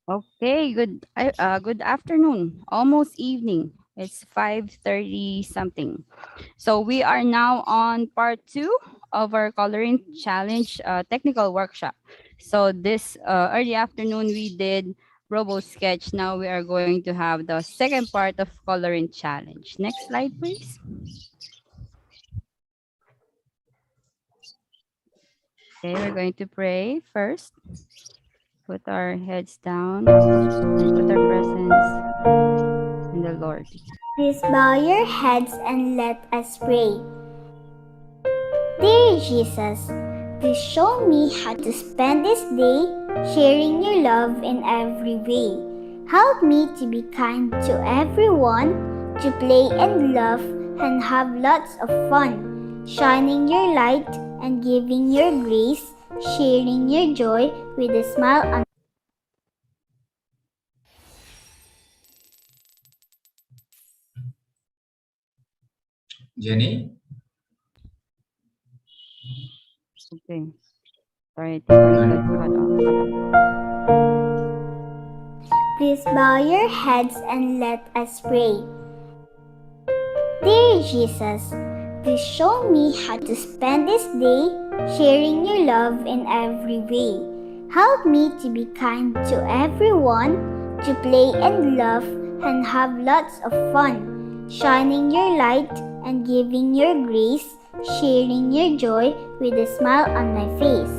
Okay, good afternoon. Almost evening. It's 5:30 something. So we are now on part 2 of our coloring challenge technical workshop. So this early afternoon we did robo sketch. Now we are going to have the second part of coloring challenge. Next slide, please. Okay, we're going to pray first. Put our heads down and put our presence in the Lord. Please bow your heads and let us pray. Dear Jesus, please show me how to spend this day sharing your love in every way. Help me to be kind to everyone, to play and laugh and have lots of fun, shining your light and giving your grace, sharing your joy with a smile on Jenny? Okay. Sorry, I think we got cut off. Please bow your heads and let us pray. Dear Jesus, please show me how to spend this day sharing your love in every way. Help me to be kind to everyone, to play and laugh and have lots of fun, shining your light and giving your grace, sharing your joy with a smile on my face.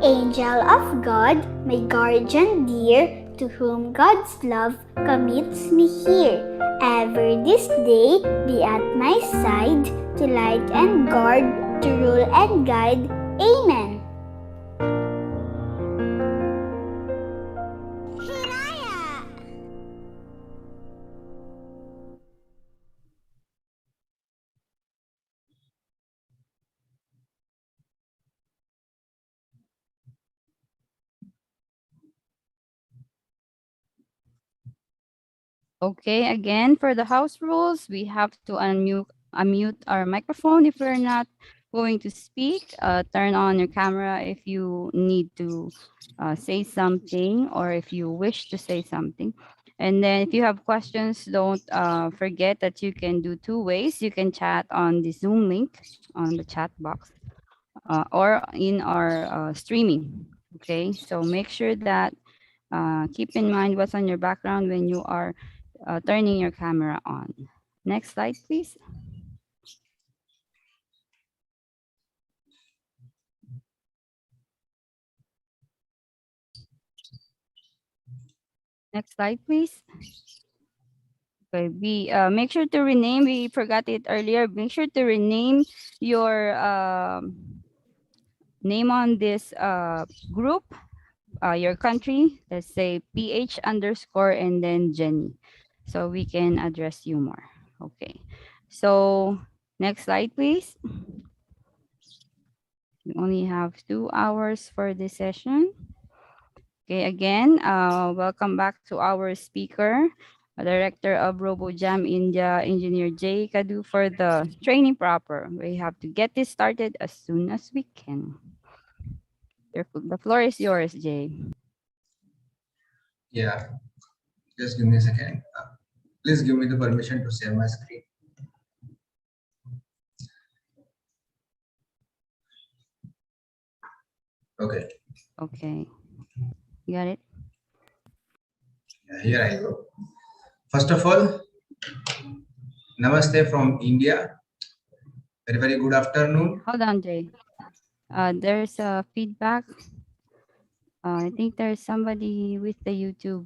Angel of God, my guardian dear, to whom God's love commits me here. Ever this day be at my side, to light and guard, to rule and guide. Amen. Okay, again, for the house rules, we have to unmute our microphone if we're not going to speak. Turn on your camera if you need to say something or if you wish to say something. And then if you have questions, don't forget that you can do two ways. You can chat on the Zoom link on the chat box or in our streaming. Okay, so make sure that keep in mind what's on your background when you are turning your camera on. Next slide, please. Next slide, please. Okay, make sure to rename. We forgot it earlier. Make sure to rename your name on this group, your country. Let's say PH underscore and then Jenny, so we can address you more. Okay. So next slide, please. We only have 2 hours for this session. Okay, again, welcome back to our speaker, Director of RoboJam India, Engineer Jay Kadu, for the training proper. We have to get this started as soon as we can. The floor is yours, Jay. Yeah, just give me a second. Please give me the permission to share my screen. Okay. Okay, you got it? Here I go. First of all, Namaste from India. Very, very good afternoon. Hold on, Jay. There's a feedback. I think there's somebody with the YouTube.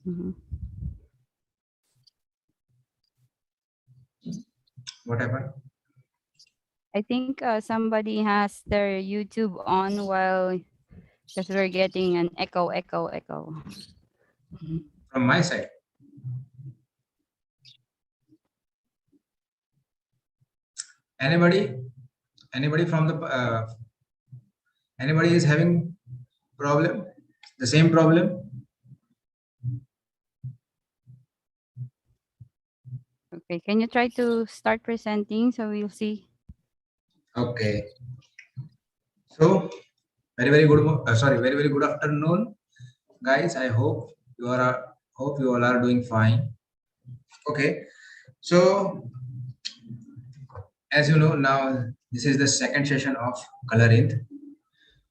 Mhm. What happened? I think somebody has their YouTube on while because we're getting an echo. Mhm. From my side. Anybody? Anybody from the anybody is having problem? The same problem? Okay, can you try to start presenting so we'll see? Okay. So very, very good. Very, very good afternoon. guys, I hope you all are doing fine. Okay, so as you know now, this is the second session of Colorinth.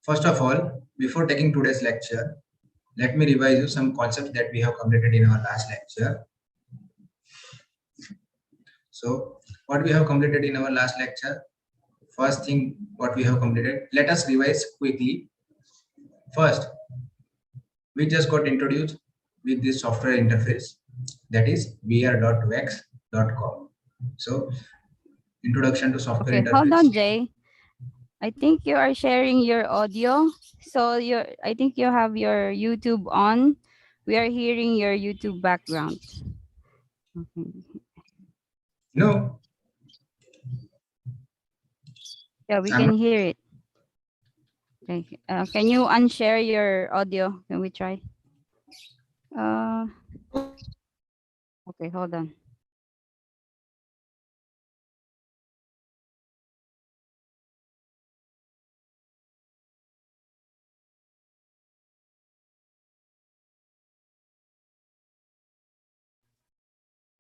First of all, before taking today's lecture, let me revise you some concepts that we have completed in our last lecture. So, what we have completed in our last lecture? First thing, what we have completed. Let us revise quickly. First, we just got introduced with this software interface, that is vr.wex.com. So, introduction to software Okay, interface. hold on, Jay. I think you are sharing your audio. So I think you have your YouTube on. We are hearing your YouTube background. Okay. No, Yeah, we I'm can hear it. Okay. Can you unshare your audio? Can we try? Okay, hold on.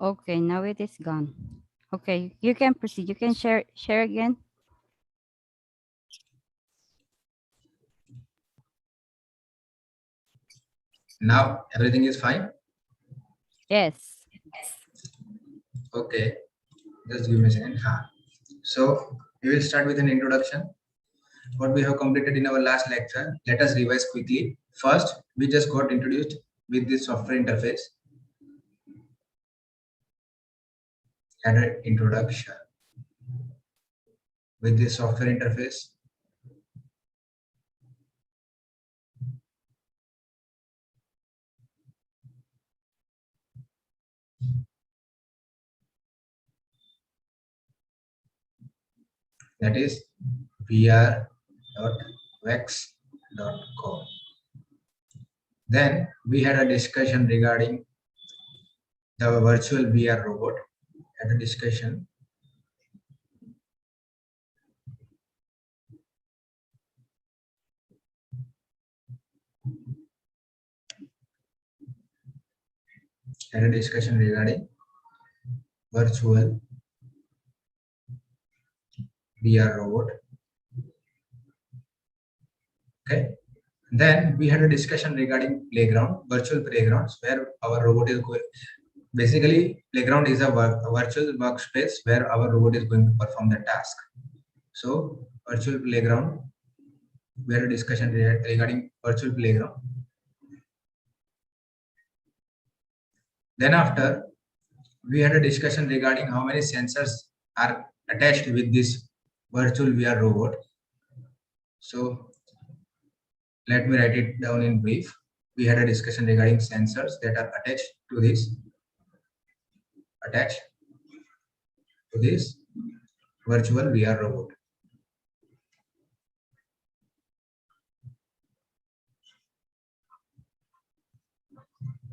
Okay, now it is gone. Okay, you can proceed. You can share again. now everything is fine. Yes. Okay, just give me a second. So we will start with an introduction. What we have completed in our last lecture. Let us revise quickly. First, we just got introduced with this software interface. Had an introduction with this software interface. That is vr.wex.com. Then we had a discussion regarding the virtual VR robot. Had a discussion. Had a discussion regarding virtual VR robot. Okay. Then we had a discussion regarding playground, virtual playgrounds, where our robot is going. Basically, playground is a virtual workspace where our robot is going to perform the task. So, virtual playground, we had a discussion regarding virtual playground. Then after, we had a discussion regarding how many sensors are attached with this virtual VR robot. So, let me write it down in brief. We had a discussion regarding sensors that are attached to this virtual VR robot.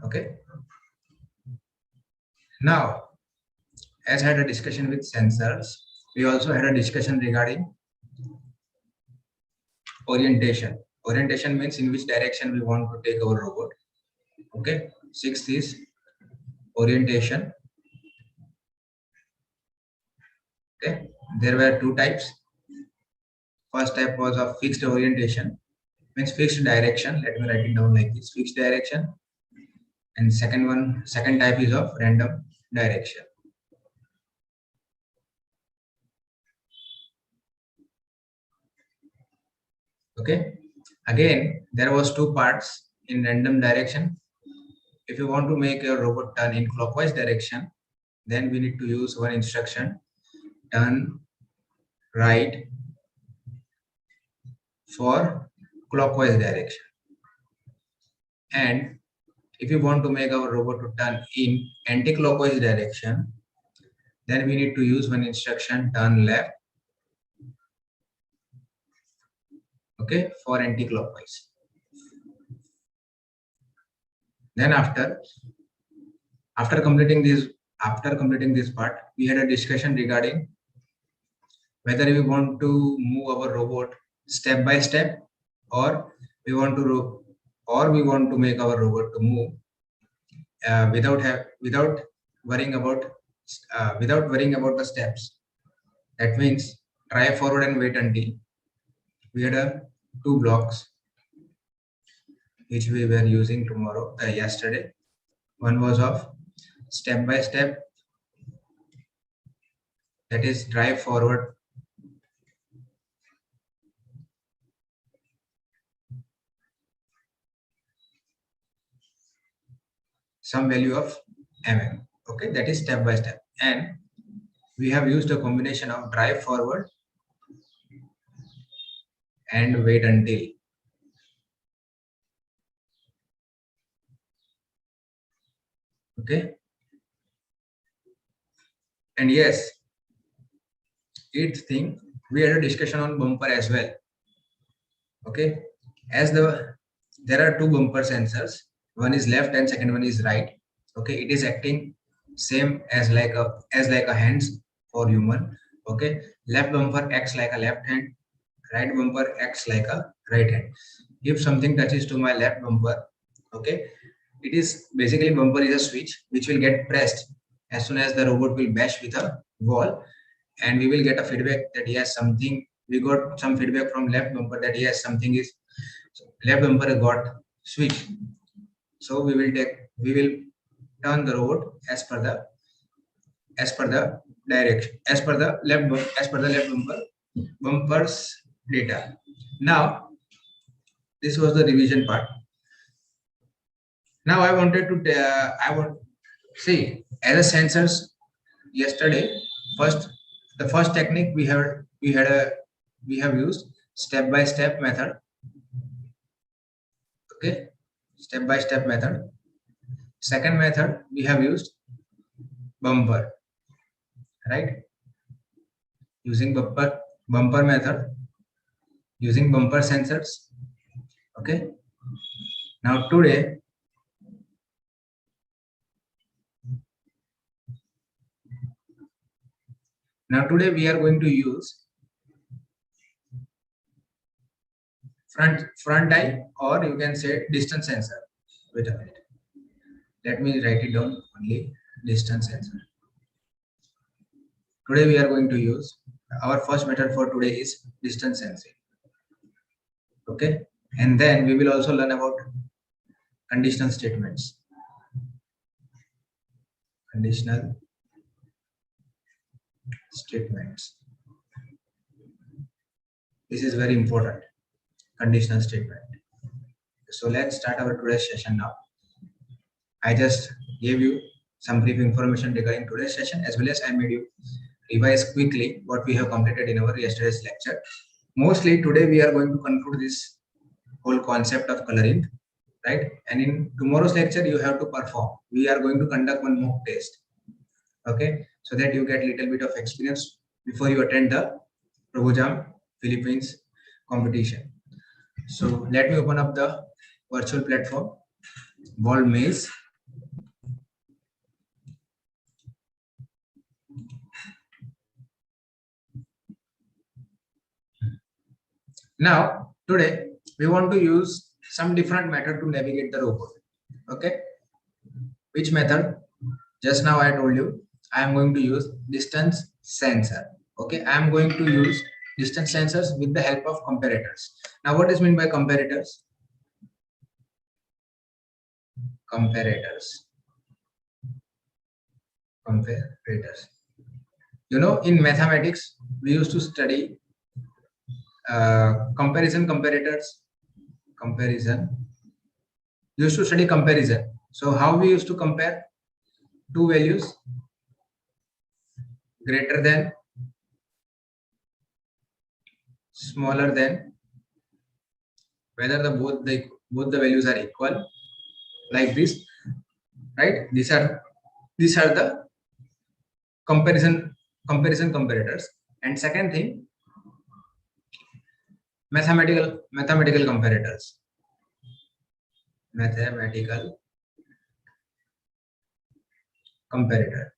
Okay. Now, as I had a discussion with sensors, we also had a discussion regarding orientation. Orientation means in which direction we want to take our robot. Okay. Sixth is orientation. Okay. There were two types. First type was of fixed orientation, means fixed direction. Let me write it down like this: fixed direction. And second type is of random direction. Okay. Again, there was two parts in random direction. If you want to make your robot turn in clockwise direction, then we need to use one instruction: turn right for clockwise direction. And if you want to make our robot to turn in anti-clockwise direction, then we need to use one instruction: turn left, okay, for anti-clockwise. Then after completing this part, we had a discussion regarding whether we want to move our robot step by step, or we want to or we want to make our robot to move without worrying about the steps. That means try forward and wait until. We had two blocks which we were using yesterday. One was of step by step, that is drive forward some value of mm. Okay, that is step by step. And we have used a combination of drive forward and wait until. Okay, and yes, eighth thing, we had a discussion on bumper as well. Okay, as there are two bumper sensors, one is left and second one is right. Okay, it is acting same as like a hands for human. Okay, left bumper acts like a left hand, right bumper acts like a right hand. If something touches to my left bumper, okay, it is basically bumper is a switch which will get pressed as soon as the robot will bash with a wall, and we will get a feedback that yes, something, we got some feedback from left bumper that yes, something is left bumper got switch. So we will turn the robot as per the direction, as per the left bumper's data. Now this was the revision part. Now I wanted to see as a sensors yesterday. The first technique we have used step by step method. Okay, step by step method. Second method we have used bumper, right? Using bumper method, using bumper sensors. Okay, now today we are going to use front eye, or you can say distance sensor. Wait a minute, let me write it down. Only distance sensor. Today we are going to use, our first method for today is distance sensing. Okay, and then we will also learn about conditional statements. Conditional statements. This is very important. Conditional statement. So let's start our today's session now. I just gave you some brief information regarding today's session, as well as I made you revise quickly what we have completed in our yesterday's lecture. Mostly today we are going to conclude this whole concept of coloring, right? And in tomorrow's lecture you have to perform. We are going to conduct one mock test. Okay, so that you get a little bit of experience before you attend the RoboJam Philippines competition. So let me open up the virtual platform, World Maze. Now today we want to use some different method to navigate the robot. Okay, which method? Just now I told you I am going to use distance sensor. Okay, I am going to use distance sensors with the help of comparators. Now what is meant by comparators? Comparators. You know, in mathematics we used to study comparison comparators. Used to study comparison. So how we used to compare two values greater than, smaller than, whether both the values are equal, like this, right? These are the comparison comparators. And second thing, mathematical comparators. Mathematical comparator.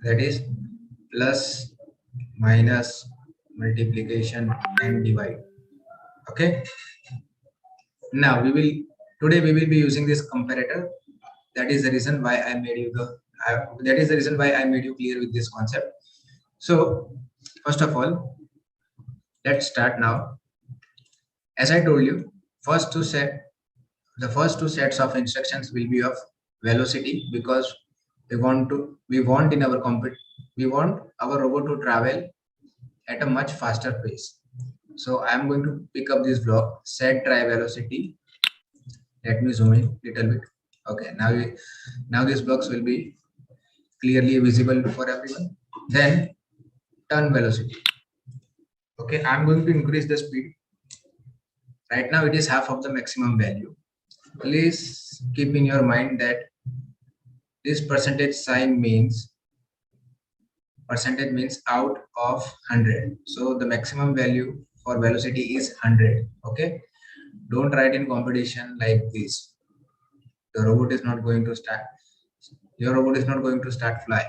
That is plus, minus, multiplication and divide. Okay, now today we will be using this comparator. That is the reason why I made you clear with this concept. So first of all, let's start now. As I told you, the first two sets of instructions will be of velocity, because we want our robot to travel at a much faster pace. So I am going to pick up this block, set try velocity. Let me zoom in little bit. Okay, now these blocks will be clearly visible for everyone. Then turn velocity. Okay, I'm going to increase the speed. Right now it is half of the maximum value. Please keep in your mind that this percentage sign means out of 100. So the maximum value for velocity is 100. Okay, don't write in competition like this. Your robot is not going to start fly.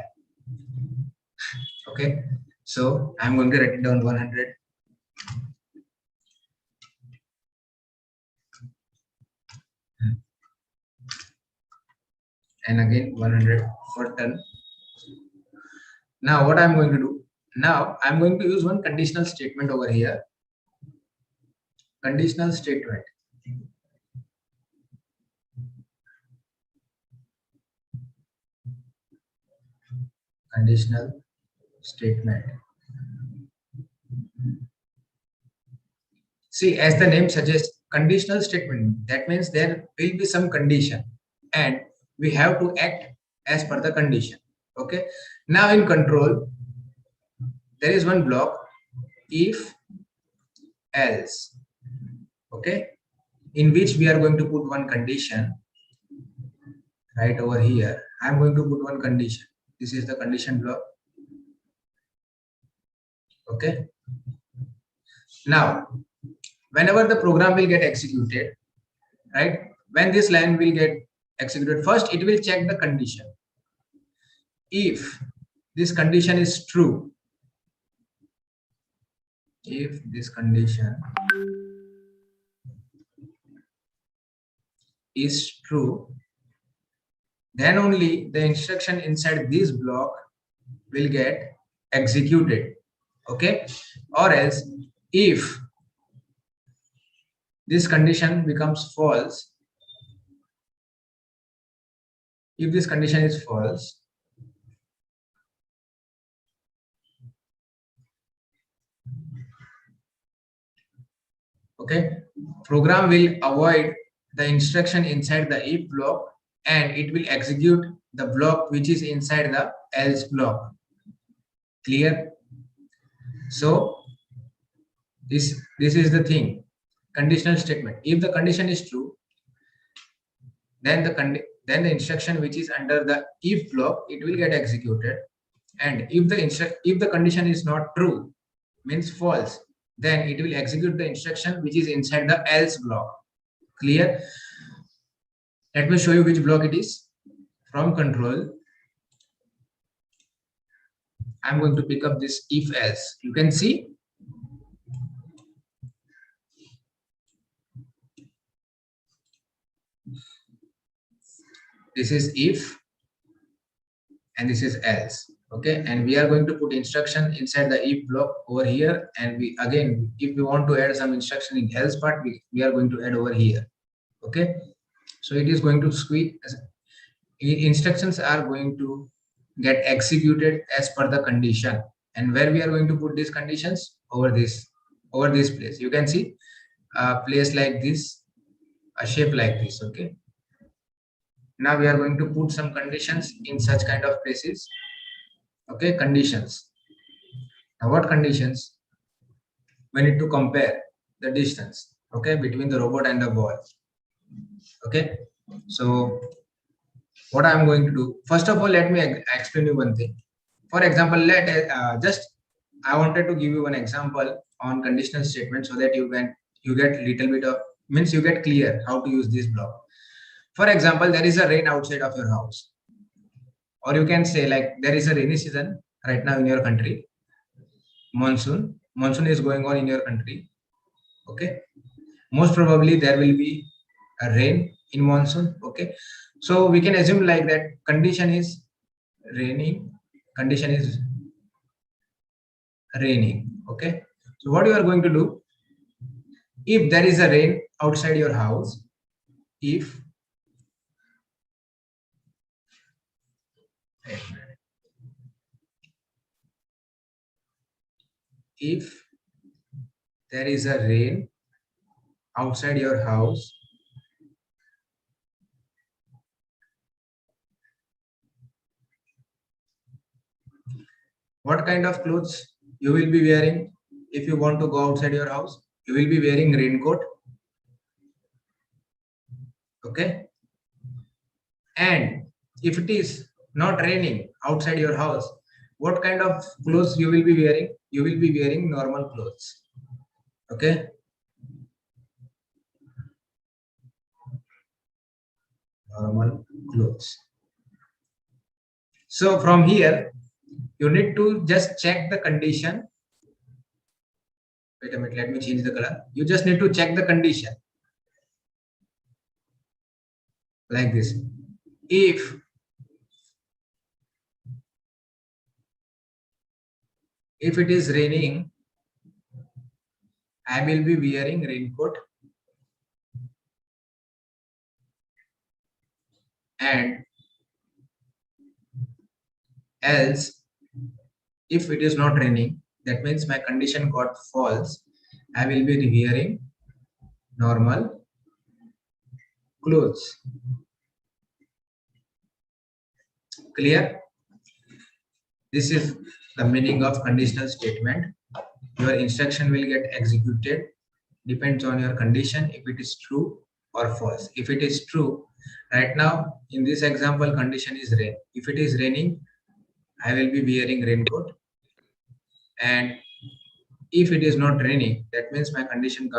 Okay, so I'm going to write it down 100. And again 100 for turn. Now what I'm going to do, now I'm going to use one conditional statement over here. Conditional statement. Conditional statement. See, as the name suggests, conditional statement, that means there will be some condition and we have to act as per the condition. Okay, now in control there is one block, if else. Okay, in which we are going to put one condition. Right over here I'm going to put one condition. This is the condition block. Okay, now whenever the program will get executed, right, when this line will get executed, first it will check the condition. If this condition is true, if this condition is true, then only the instruction inside this block will get executed. Okay, or else if this condition becomes false, if this condition is false, okay, program will avoid the instruction inside the if block and it will execute the block which is inside the else block. Clear? So this is the thing, conditional statement. If the condition is true, then the instruction which is under the if block, it will get executed. And if the condition is not true, means false, then it will execute the instruction which is inside the else block. Clear? Let me show you which block it is. From control, I'm going to pick up this if else. You can see this is if and this is else. Okay, and we are going to put instruction inside the if block over here, and we again, if we want to add some instruction in else part, we are going to add over here. Okay, so it is going to squeeze, instructions are going to get executed as per the condition. And where we are going to put these conditions? Over this place. You can see a place like this, a shape like this. Okay, now we are going to put some conditions in such kind of places. Okay, conditions. Now what conditions? We need to compare the distance, okay, between the robot and the ball. Okay, so what I am going to do, first of all, let me explain you one thing. For example, I wanted to give you one example on conditional statement so that you get little bit of, means you get clear how to use this block. For example, there is a rain outside of your house, or you can say like there is a rainy season right now in your country, monsoon, monsoon is going on in your country. Okay, most probably there will be a rain in monsoon. Okay, so we can assume like that condition is raining, condition is raining. Okay, so what you are going to do, if there is a rain outside your house, if if there is a rain outside your house, what kind of clothes you will be wearing? If you want to go outside your house, you will be wearing raincoat. Okay, and if it is not raining outside your house, what kind of clothes you will be wearing? You will be wearing normal clothes. Okay, normal clothes. So from here you need to just check the condition. Wait a minute, let me change the color. You just need to check the condition like this. If it is raining, I will be wearing raincoat, and else if it is not raining, that means my condition got false, I will be wearing normal clothes. Clear? This is the meaning of conditional statement. Your instruction will get executed, depends on your condition, if it is true or false. If it is true, right now in this example condition is rain. If it is raining, I will be wearing raincoat, and if it is not raining, that means my condition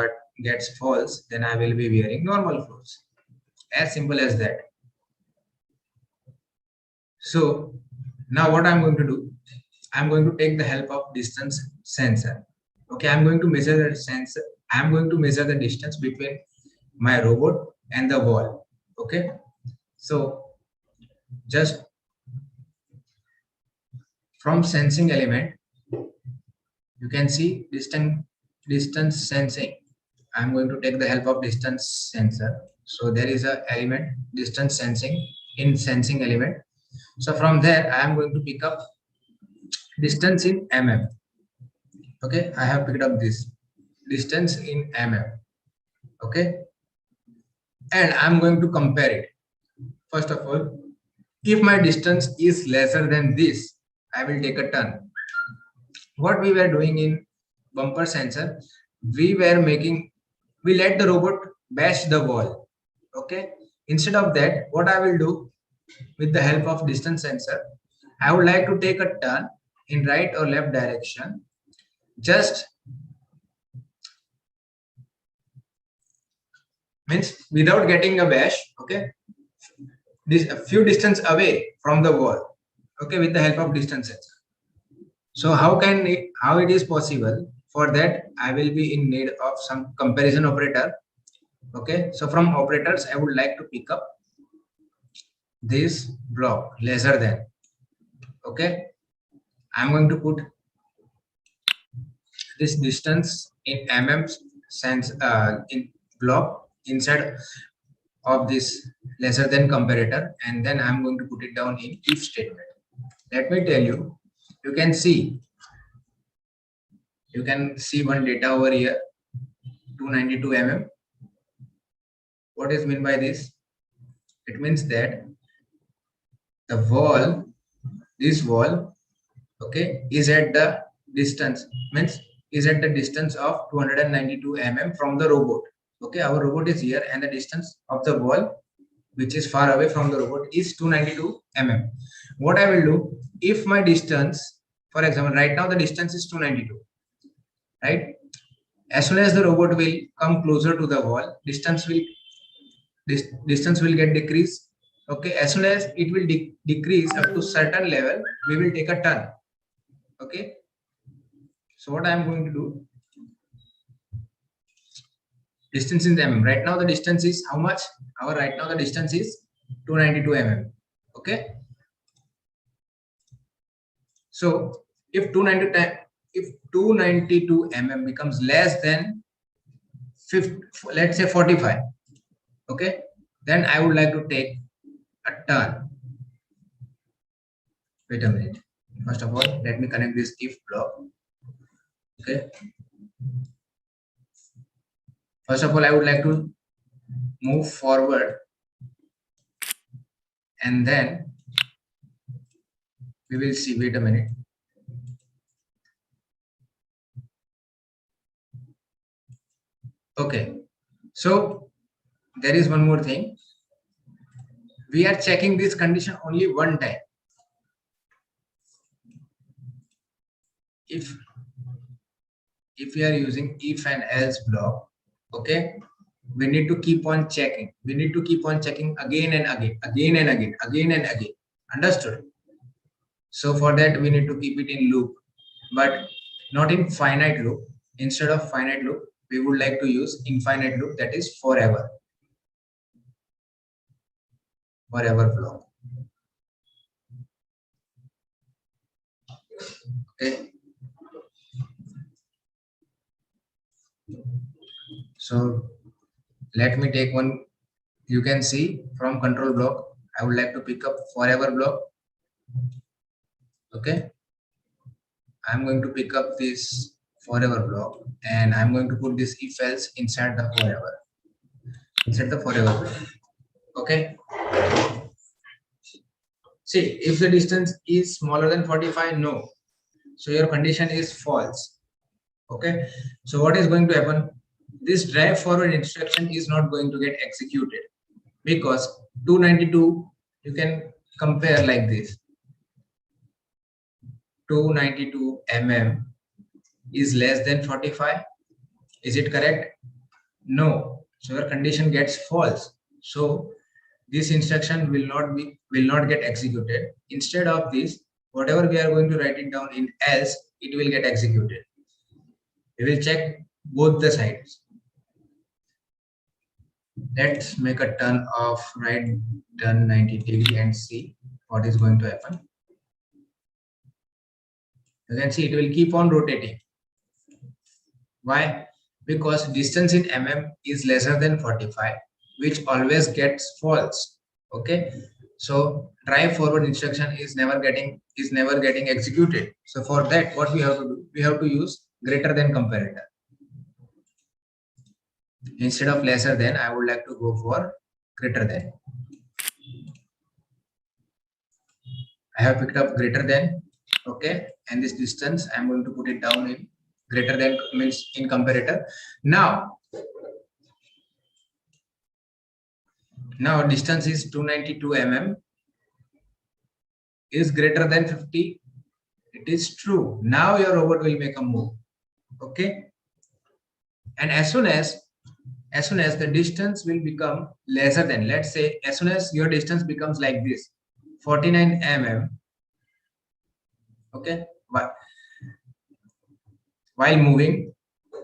gets false, then I will be wearing normal clothes. As simple as that. So now what I'm going to do, I'm going to take the help of distance sensor. Okay, I'm going to measure the sensor. I'm going to measure the distance between my robot and the wall. Okay, so just from sensing element, you can see distance sensing. I'm going to take the help of distance sensor. So there is a element distance sensing in sensing element. So from there I am going to pick up distance in mm. Okay, I have picked up this distance in mm. Okay, and I'm going to compare it. First of all, if my distance is lesser than this, I will take a turn. What we were doing in bumper sensor, we let the robot bash the wall. Okay, instead of that, what I will do with the help of distance sensor, I would like to take a turn in right or left direction, just means without getting a bash. Okay, this a few distance away from the wall. Okay, with the help of distance sensor. So how it is possible? For that I will be in need of some comparison operator. Okay, so from operators I would like to pick up this block lesser than. Okay, I'm going to put this distance in mm sense in block inside of this lesser than comparator, and then I'm going to put it down in if statement. Let me tell you, you can see one data over here, 292 mm. What is meant by this? It means that the wall, this wall, okay, is at the distance, means is at the distance of 292 mm from the robot. Okay, our robot is here and the distance of the wall which is far away from the robot is 292 mm. What I will do, if my distance, for example, right now the distance is 292, right? As soon as the robot will come closer to the wall, distance will get decreased. Okay, as soon as it will decrease up to certain level, we will take a turn. Okay, So what I am going to do, distance in mm. Right now the distance is how much? Right now the distance is 292 mm. Okay. So if 292 mm becomes less than 50, let's say 45, okay, then I would like to take a turn. Wait a minute. First of all, let me connect this if block. Okay. First of all, I would like to move forward, and then we will see. Wait a minute. Okay. So there is one more thing. We are checking this condition only one time. If we are using if and else block, okay, we need to keep on checking. We need to keep on checking again and again, again and again, again and again. Understood? So for that, we need to keep it in loop, but not in finite loop. Instead of finite loop, we would like to use infinite loop, that is forever. Forever block. Okay. So let me take one. You can see from control block, I would like to pick up forever block. Okay. I'm going to pick up this forever block, and I'm going to put this if else inside the forever. Inside the forever block. Okay. See, if the distance is smaller than 45, no. So your condition is false. Okay. So what is going to happen? This drive forward instruction is not going to get executed, because 292 you can compare like this. 292 mm is less than 45. Is it correct? No. So your condition gets false. So this instruction will not get executed. Instead of this, whatever we are going to write it down in else, it will get executed. We will check both the sides. Let's make a turn of right turn 90 degree and see what is going to happen. You can see it will keep on rotating. Why? Because distance in mm is lesser than 45, which always gets false. Okay. So drive forward instruction is never getting executed. So for that, what we have to do? We have to use greater than comparator. Instead of lesser than, I would like to go for greater than. I have picked up greater than. Okay. And this distance, I'm going to put it down in greater than, means in comparator. Now distance is 292 mm is greater than 50. It is true. Now your robot will make a move. Okay. And as soon as the distance will become lesser than, let's say, as soon as your distance becomes like this, 49 mm. Okay. But while moving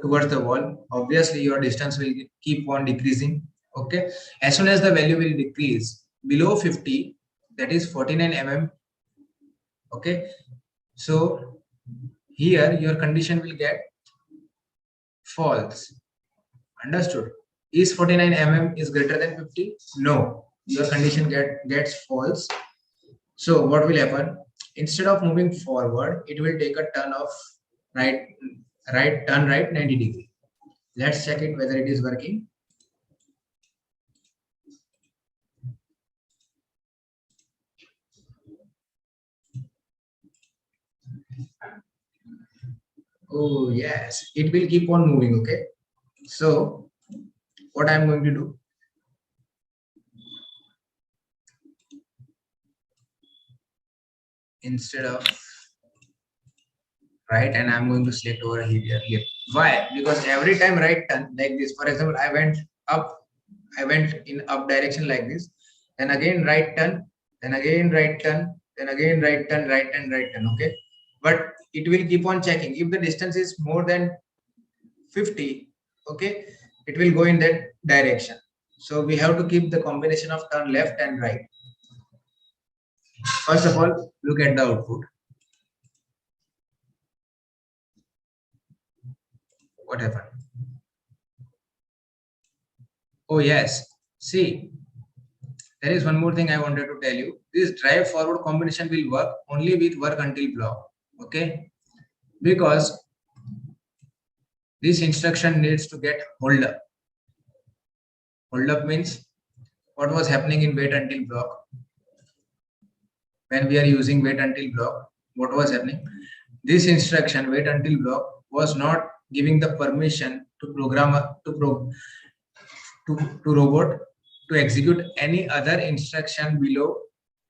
towards the wall, obviously your distance will keep on decreasing. Okay. As soon as the value will decrease below 50, that is 49 mm. Okay. So here your condition will get false. Understood? Is 49 mm is greater than 50? No. Your condition gets false. So what will happen? Instead of moving forward, it will take a turn of right 90 degree. Let's check it whether it is working. Oh yes, it will keep on moving. Okay. So what I'm going to do, instead of right, and I'm going to select over here. Why? Because every time right turn like this, for example, I went in up direction like this, then again right turn, then again right turn, then again right turn, right turn, right turn. Okay. But it will keep on checking. If the distance is more than 50, okay, it will go in that direction. So we have to keep the combination of turn left and right. First of all, look at the output. What happened? Oh yes, see, there is one more thing I wanted to tell you. This drive forward combination will work only with work until block, okay? Because this instruction needs to get hold up. Hold up means what was happening in wait until block. When we are using wait until block, what was happening? This instruction wait until block was not giving the permission to robot to execute any other instruction below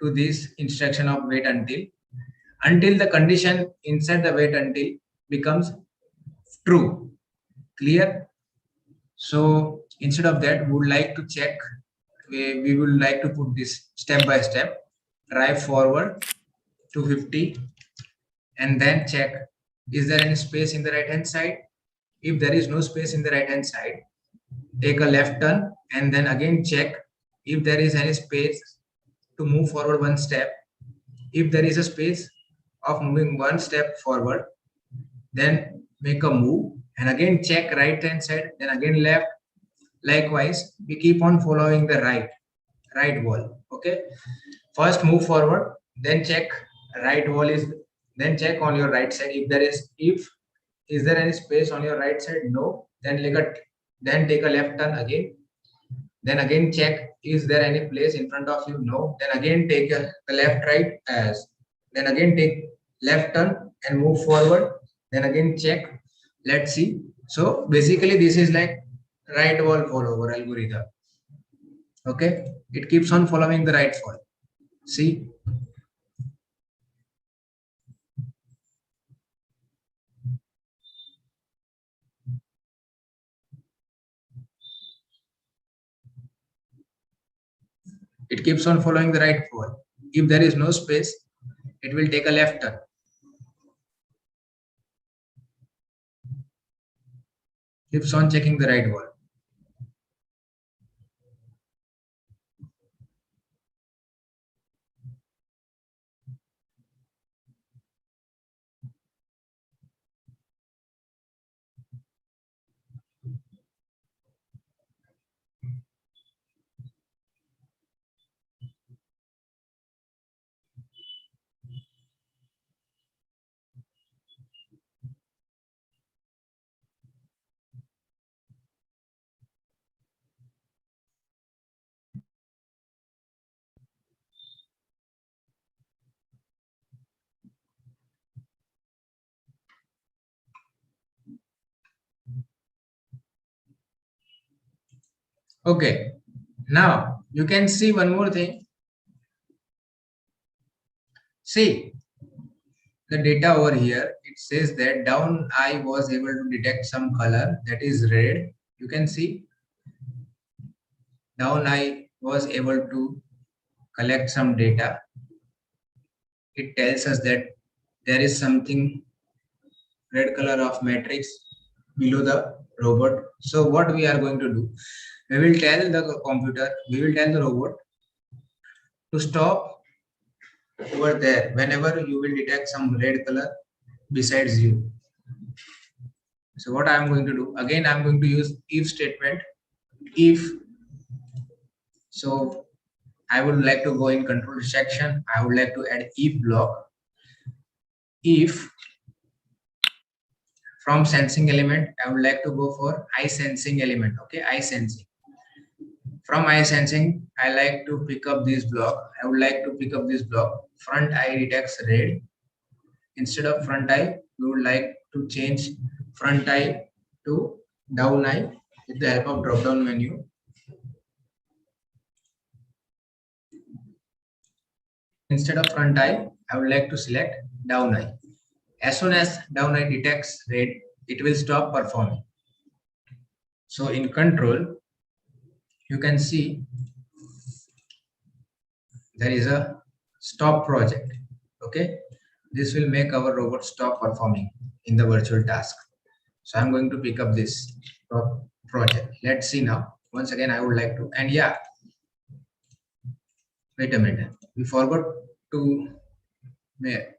to this instruction of wait until the condition inside the wait until becomes true. Clear? So instead of that, we would like to check, we would like to put this step by step, drive forward to 50 and then check, is there any space in the right hand side? If there is no space in the right hand side, take a left turn and then again check if there is any space to move forward one step. If there is a space of moving one step forward, then make a move and again check right hand side, then again left. Likewise, we keep on following the right wall. Okay, first move forward, then check right wall is, then check on your right side if there is there any space on your right side? No, then take a left turn again, then again check, is there any place in front of you? No, then again take the left right as, then again take left turn and move forward, then again check. Let's see. So basically this is like right wall follower algorithm. Okay, it keeps on following the right wall. See, it keeps on following the right wall. If there is no space, it will take a left turn. Keeps on checking the right wall. Okay, now you can see one more thing. See the data over here, it says that down I was able to detect some color that is red. You can see down I was able to collect some data. It tells us that there is something red color of matrix below the robot. So what we are going to do, we will tell the computer, we will tell the robot to stop over there whenever you will detect some red color besides you. So what I am going to do, again I am going to use if statement. If, so I would like to go in control section, I would like to add if block. If from sensing element, I would like to go for eye sensing element. Okay, eye sensing. From eye sensing, I like to pick up this block. I would like to pick up this block. Front eye detects red. Instead of front eye, we would like to change front eye to down eye with the help of drop down menu. Instead of front eye, I would like to select down eye. As soon as down eye detects red, it will stop performing. So in control, you can see there is a stop project. Okay, This will make our robot stop performing in the virtual task. So I'm going to pick up this project. Let's see now. Once again, I would like to, and yeah, wait a minute. We forgot to,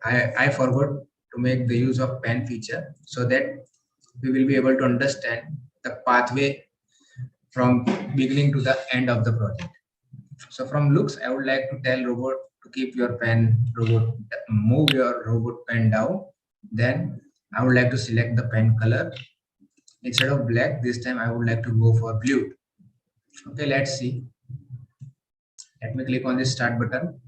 I forgot to make the use of pen feature so that we will be able to understand the pathway from beginning to the end of the project. So from looks, I would like to tell robot to keep your pen, robot, move your robot pen down. Then I would like to select the pen color. Instead of black, this time I would like to go for blue. Okay, let's see. Let me click on the start button.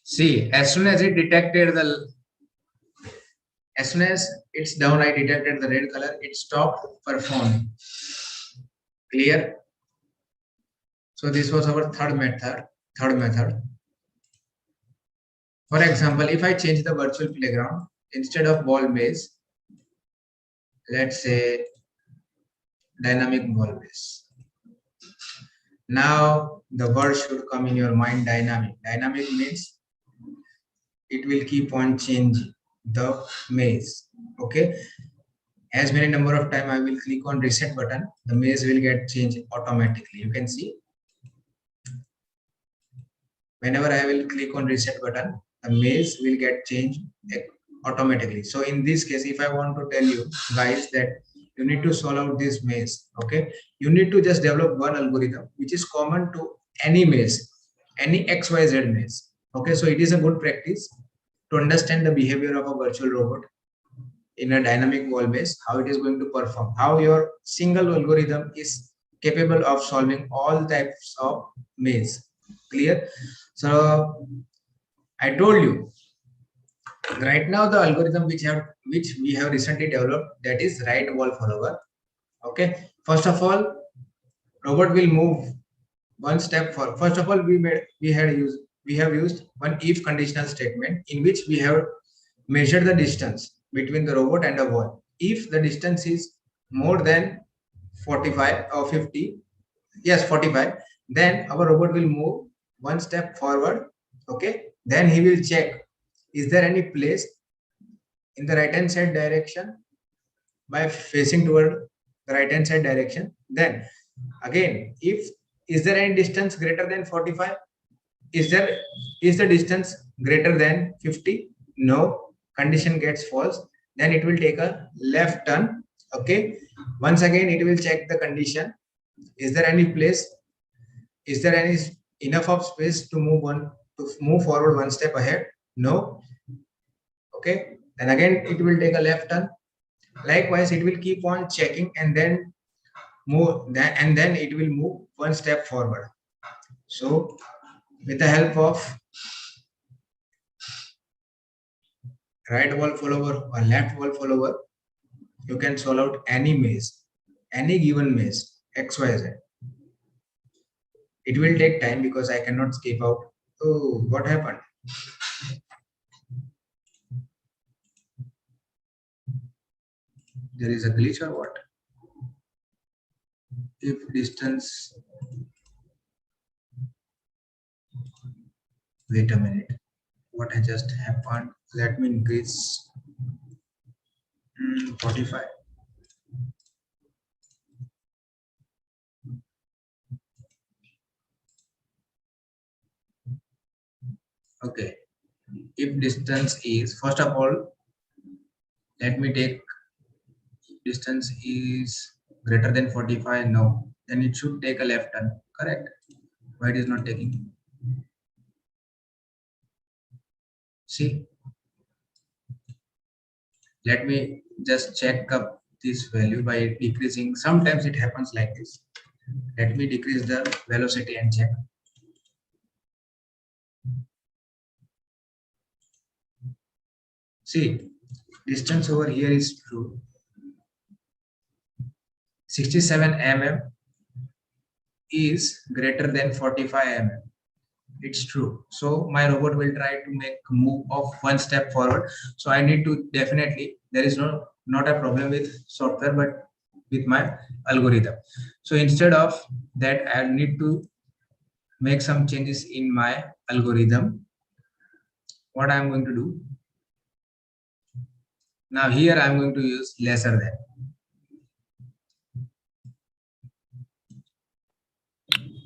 See, as soon as it's down, I detected the red color, it stopped performing. Clear? So this was our third method. For example, if I change the virtual playground, instead of ball maze, let's say dynamic ball maze. Now the word should come in your mind, dynamic. Dynamic means it will keep on changing the maze. Okay. As many number of time I will click on reset button, the maze will get changed automatically. You can see whenever I will click on reset button, the maze will get changed automatically. So in this case, if I want to tell you guys that you need to solve out this maze, okay, you need to just develop one algorithm which is common to any maze, any XYZ maze. Okay, so it is a good practice to understand the behavior of a virtual robot in a dynamic wall maze, how it is going to perform, how your single algorithm is capable of solving all types of maze. Clear? So I told you right now the algorithm which we have recently developed, that is right wall follower. Okay, first of all, robot will move one step for. First of all, we have used one if conditional statement in which we have measured the distance between the robot and a wall. If the distance is more than 45 or 50, yes 45, then our robot will move one step forward. Okay, then he will check is there any place in the right hand side direction by facing toward the right hand side direction. Then again, if is there any distance greater than 45, is the distance greater than 50, no, condition gets false, then it will take a left turn. Okay, once again it will check the condition, is there any place, is there any enough of space to move forward one step ahead, no. Okay, then again it will take a left turn. Likewise, it will keep on checking and then and then it will move one step forward. So with the help of right wall follower or left wall follower, you can solve out any maze, any given maze, XYZ. It will take time because I cannot skip out. Oh, what happened? There is a glitch or what? If distance, wait a minute, what has just happened? Let me increase 45. Okay. If distance is, first of all, let me take distance is greater than 45. No, then it should take a left turn. Correct. Why it is not taking? See, let me just check up this value by decreasing. Sometimes it happens like this. Let me decrease the velocity and check. See, distance over here is true. 67 mm is greater than 45 mm. It's true. So my robot will try to make a move of one step forward. So I need to definitely, there is not a problem with software, but with my algorithm. So instead of that, I need to make some changes in my algorithm. What I'm going to do now, here I'm going to use lesser than.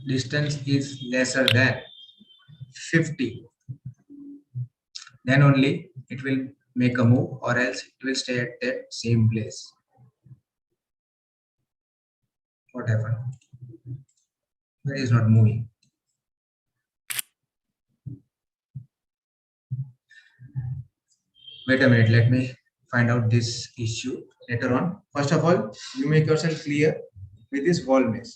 Distance is lesser than 50, then only it will make a move, or else it will stay at that same place. What happened? It is not moving. Wait a minute, let me find out this issue later on. First of all, you make yourself clear with this wall mesh.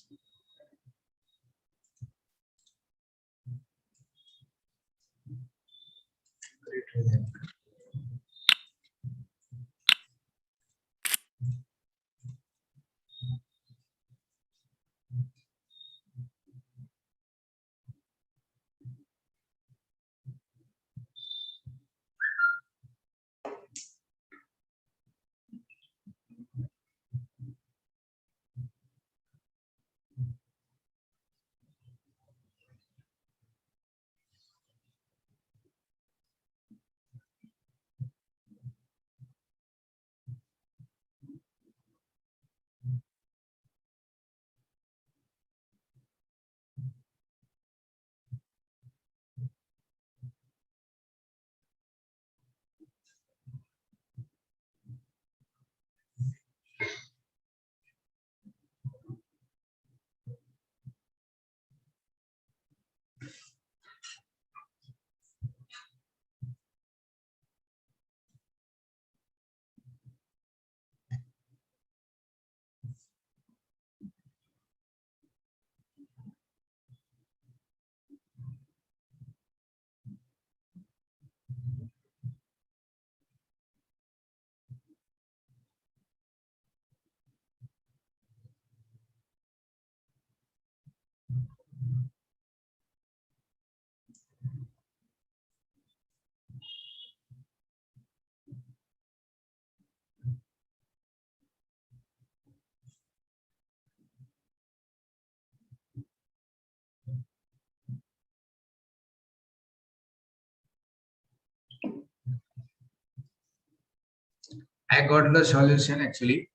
I got the solution actually.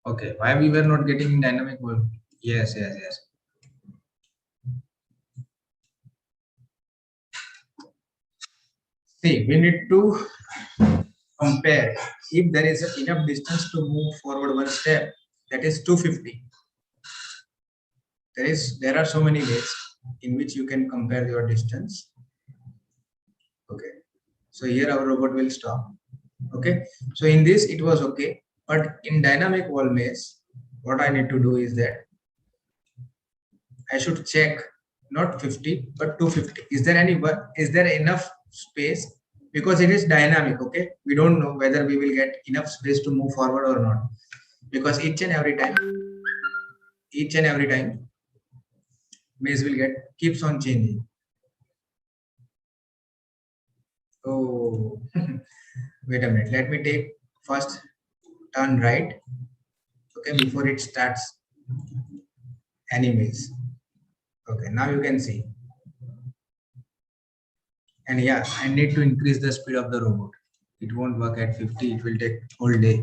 Okay, why we were not getting dynamic mode? Yes. See, we need to compare if there is enough distance to move forward one step, that is 250. There are so many ways in which you can compare your distance. Okay, so here our robot will stop. Okay, so in this it was okay, but in dynamic wall mesh, what I need to do is that I should check not 50 but 250. Is there enough space? Because it is dynamic. Okay, we don't know whether we will get enough space to move forward or not, because each and every time mesh will keeps on changing. Oh, wait a minute, let me take first turn right, okay, before it starts any mesh. Okay, now you can see. And yeah, I need to increase the speed of the robot. it won't work at 50. It will take whole day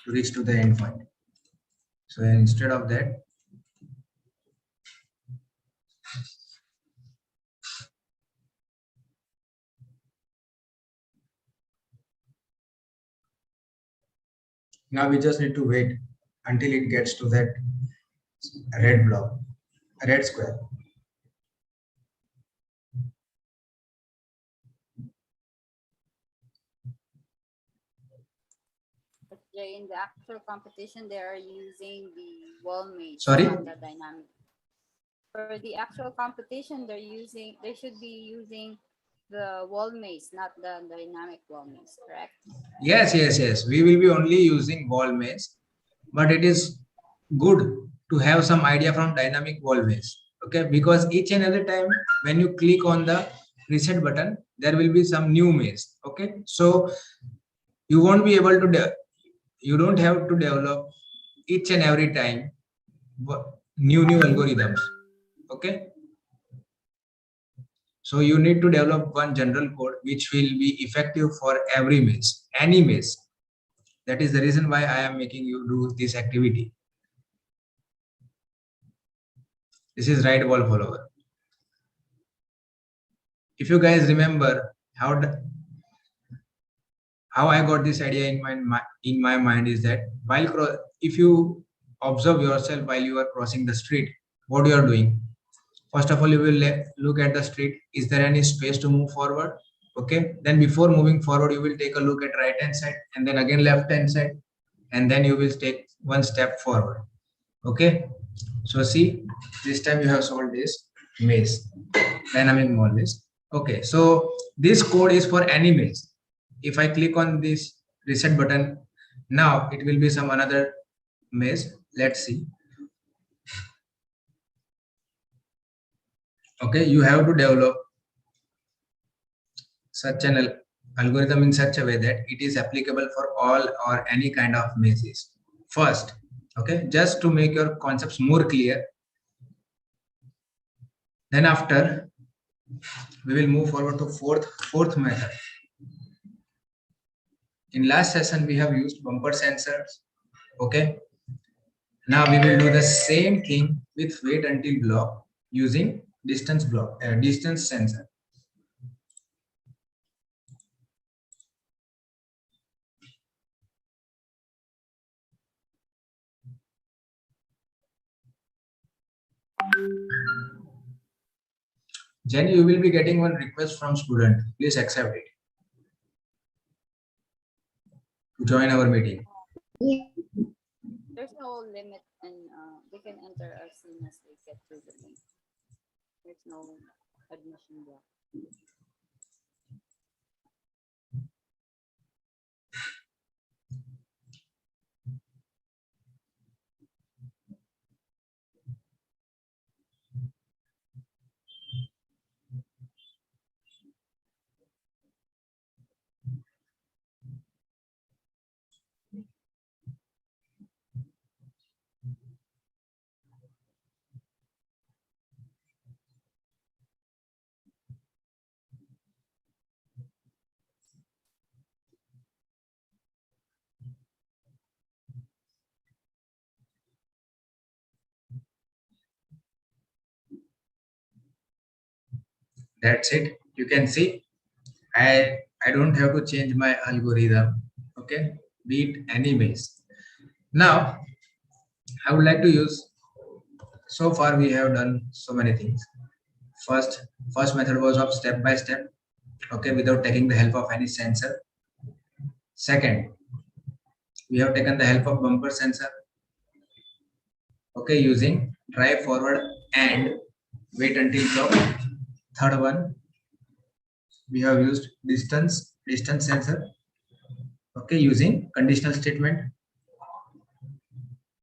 to reach to the endpoint. So instead of that, now we just need to wait until it gets to that red block, red square. But Jay, in the actual competition, they are using the wall maze, Sorry? not the dynamic. For the actual competition, they should be using the wall maze, not the dynamic wall maze, correct? Yes. We will be only using wall maze, but it is good to have some idea from dynamic wall maze. Okay, because each and every time when you click on the reset button, there will be some new maze. Okay, so you won't be able to you don't have to develop each and every time new algorithms. Okay, so you need to develop one general code which will be effective for every maze, any maze. That is the reason why I am making you do this activity. This is right wall follower. If you guys remember how I got this idea in my mind is that if you observe yourself while you are crossing the street, what you are doing. First of all, you will look at the street. Is there any space to move forward? Okay. Then before moving forward, you will take a look at right hand side and then again left hand side, and then you will take one step forward. Okay. So see, this time you have solved this maze, dynamic wall maze. Okay. So this code is for any maze. If I click on this reset button, now it will be some another maze. Let's see. Okay, you have to develop such an algorithm in such a way that it is applicable for all or any kind of mazes. First, okay, just to make your concepts more clear. Then after, we will move forward to fourth method. In last session, we have used bumper sensors. Okay. Now we will do the same thing with wait until block using distance sensor. Jenny, you will be getting one request from student. Please accept it to join our meeting. There's no limit, and they can enter as soon as they get through the link. There's no admission block. That's it. You can see I don't have to change my algorithm. Okay, be it any maze. Now I would like to use. So far we have done so many things. First method was of step by step. Okay, without taking the help of any sensor. Second, we have taken the help of bumper sensor. Okay, using drive forward and wait until block. Third one, we have used distance sensor. Okay, using conditional statement.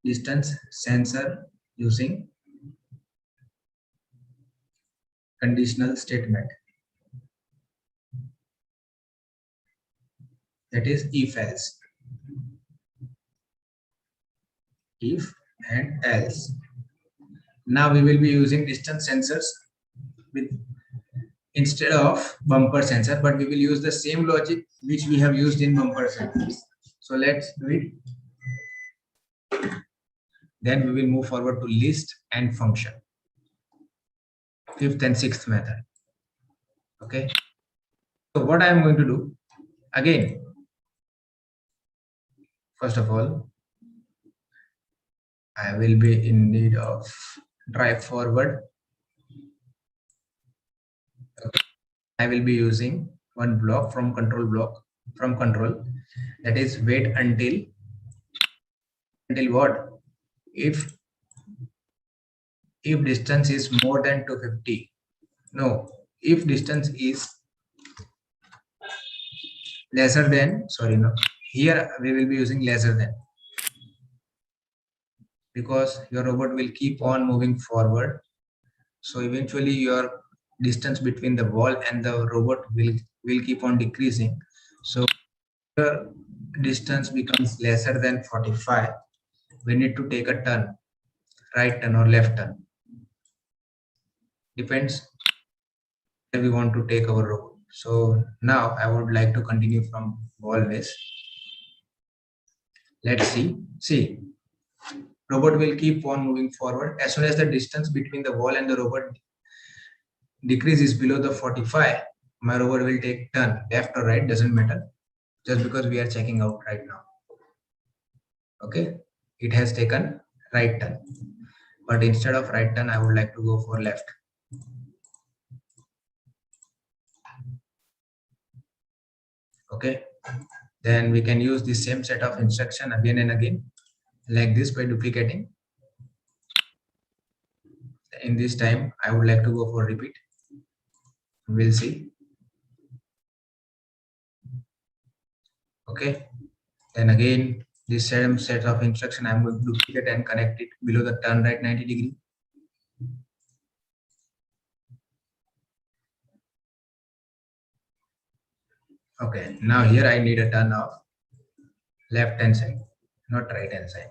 Distance sensor using conditional statement. That is if else. If and else. Now we will be using distance sensors instead of bumper sensor, but we will use the same logic which we have used in bumper sensors. So let's do it. Then we will move forward to list and function. Fifth and sixth method. Okay. So what I am going to do again, first of all, I will be in need of drive forward. Okay. I will be using one block from control, that is wait until what? If distance is more than 250. No, if distance is lesser than, sorry, no, here we will be using lesser than, because your robot will keep on moving forward. So eventually your distance between the wall and the robot will keep on decreasing. So your distance becomes lesser than 45. We need to take a turn, right turn or left turn. Depends where we want to take our robot. So now I would like to continue from wall maze. Let's see, robot will keep on moving forward. As soon as the distance between the wall and the robot decreases below the 45, my robot will take turn, left or right, doesn't matter, just because we are checking out right now. Okay, it has taken right turn, but instead of right turn I would like to go for left. Okay, then we can use the same set of instruction again and again like this by duplicating. In this time I would like to go for repeat. We'll see. Okay, then again this same set of instruction I'm going to duplicate and connect it below the turn right 90 degree. Okay, now here I need a turn of left hand side, not right hand side.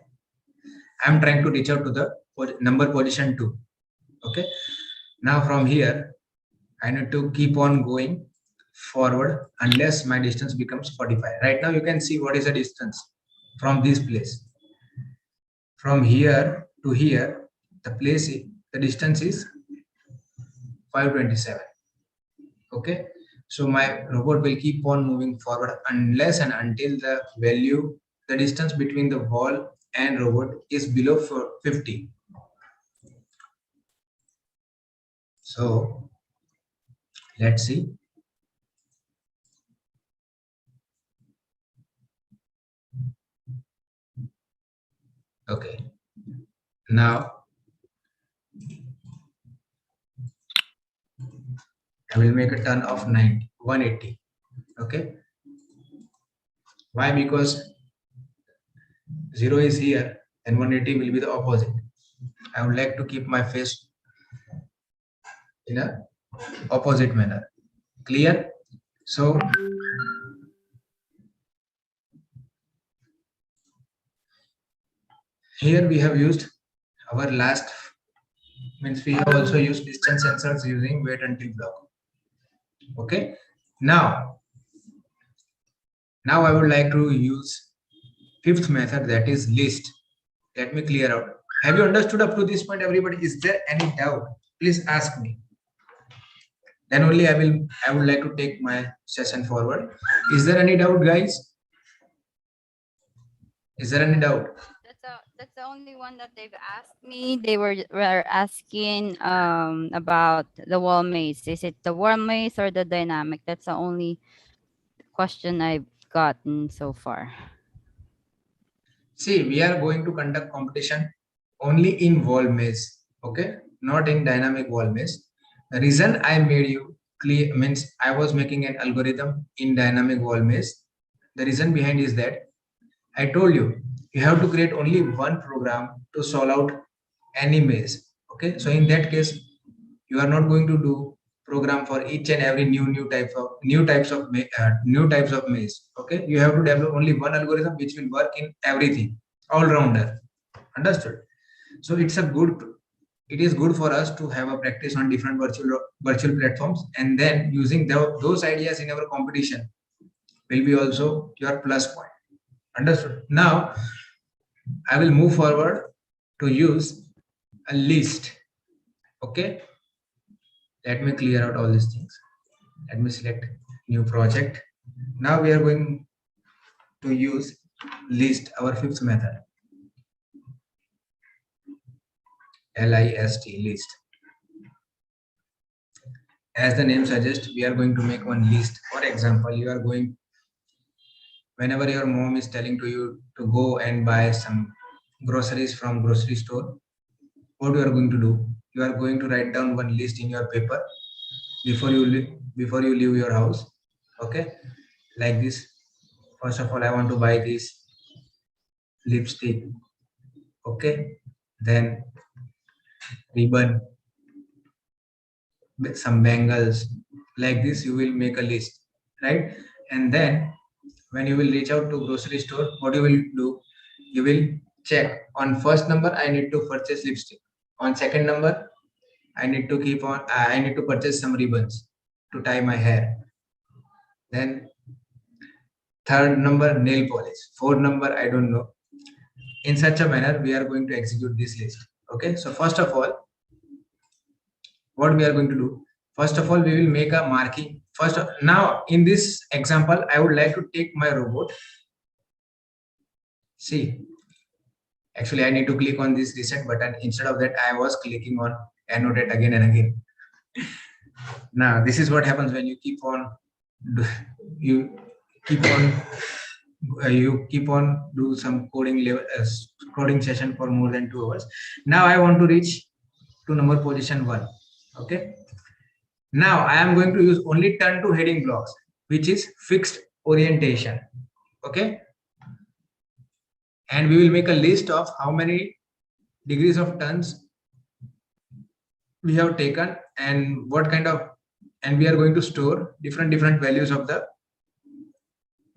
I'm trying to reach out to the number position 2. Okay, now from here I need to keep on going forward unless my distance becomes 45. Right now you can see what is the distance from this place. From here to here, the distance is 527. Okay, so my robot will keep on moving forward unless and until the distance between the wall and robot is below 50. So let's see. Okay, now I will make a turn of 180. Okay, why? Because 0 is here and 180 will be the opposite. I would like to keep my face in a opposite manner. Clear? So here we have used our last, means we have also used distance sensors using wait until block. Okay, now I would like to use fifth method, that is list. Let me clear out. Have you understood up to this point, everybody? Is there any doubt? Please ask me. Then only I would like to take my session forward. Is there any doubt, guys? Is there any doubt? That's the only one that they've asked me. They were asking about the wall maze. Is it the wall maze or the dynamic? That's the only question I've gotten so far. See, we are going to conduct competition only in wall maze, okay, not in dynamic wall maze. The reason I made you clear, means I was making an algorithm in dynamic wall maze. The reason behind is that I told you have to create only one program to solve out any maze. Okay, so in that case you are not going to do program for each and every new types of maze. Okay, you have to develop only one algorithm which will work in everything, all rounder. Understood? So it's a good it is good for us to have a practice on different virtual platforms, and then using those ideas in our competition will be also your plus point. Understood? Now I will move forward to use a list. Okay, let me clear out all these things. Let me select new project. Now we are going to use list, our fifth method. LIST, list. As the name suggests, we are going to make one list. For example, you are going, whenever your mom is telling to you to go and buy some groceries from grocery store, what you are going to do? You are going to write down one list in your paper before you leave your house. Okay, like this. First of all, I want to buy this lipstick. Okay, then ribbon, with some bangles. Like this, you will make a list, right? And then when you will reach out to grocery store, what you will do? You will check on first number, I need to purchase lipstick. On second number, I need to purchase some ribbons to tie my hair. Then third number, nail polish. Fourth number, I don't know. In such a manner, we are going to execute this list. Okay, so first of all, what we are going to do? First of all, we will make a marking. Now in this example, I would like to take my robot. See, actually, I need to click on this reset button. Instead of that, I was clicking on annotate again and again. Now, this is what happens when you keep on do some coding session for more than 2 hours. Now I want to reach to number position 1. Okay. Now I am going to use only turn to heading blocks, which is fixed orientation. Okay. And we will make a list of how many degrees of turns we have taken and what kind of, and we are going to store different values of the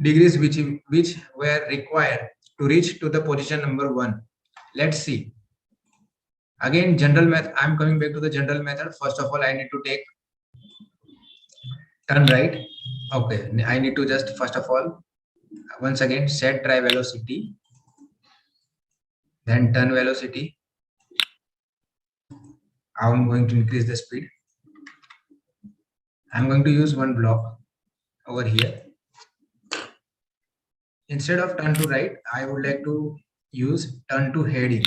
degrees which were required to reach to the position number 1. Let's see. Again, general method. I'm coming back to the general method. First of all, I need to take turn right. Okay, I need to just first of all, once again, set try velocity, then turn velocity. I'm going to increase the speed. I'm going to use one block over here. Instead of turn to right, I would like to use turn to heading.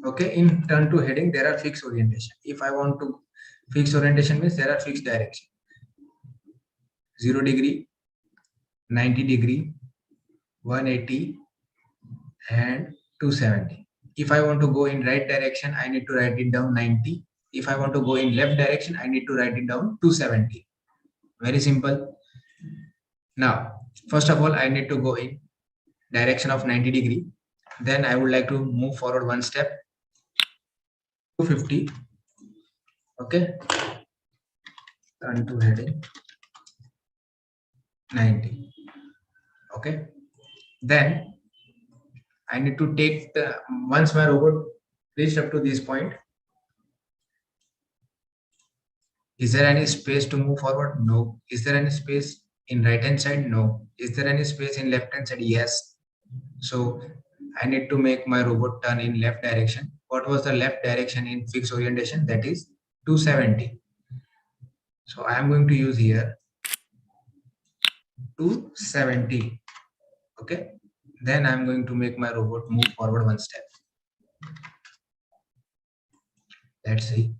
Okay, in turn to heading, there are fixed orientation. If I want to fixed orientation means there are fixed direction. 0 degree, 90 degree, 180 and 270. If I want to go in right direction, I need to write it down 90. If I want to go in left direction, I need to write it down 270. Very simple. Now, first of all, I need to go in direction of 90 degree. Then I would like to move forward one step. 250. Okay. Turn to heading 90. Okay. Then I need to take once my robot reached up to this point, is there any space to move forward? No. Is there any space in right hand side? No. Is there any space in left hand side? Yes. So I need to make my robot turn in left direction. What was the left direction in fixed orientation? That is 270. So I am going to use here 270. Okay. Then I am going to make my robot move forward one step. Let's see.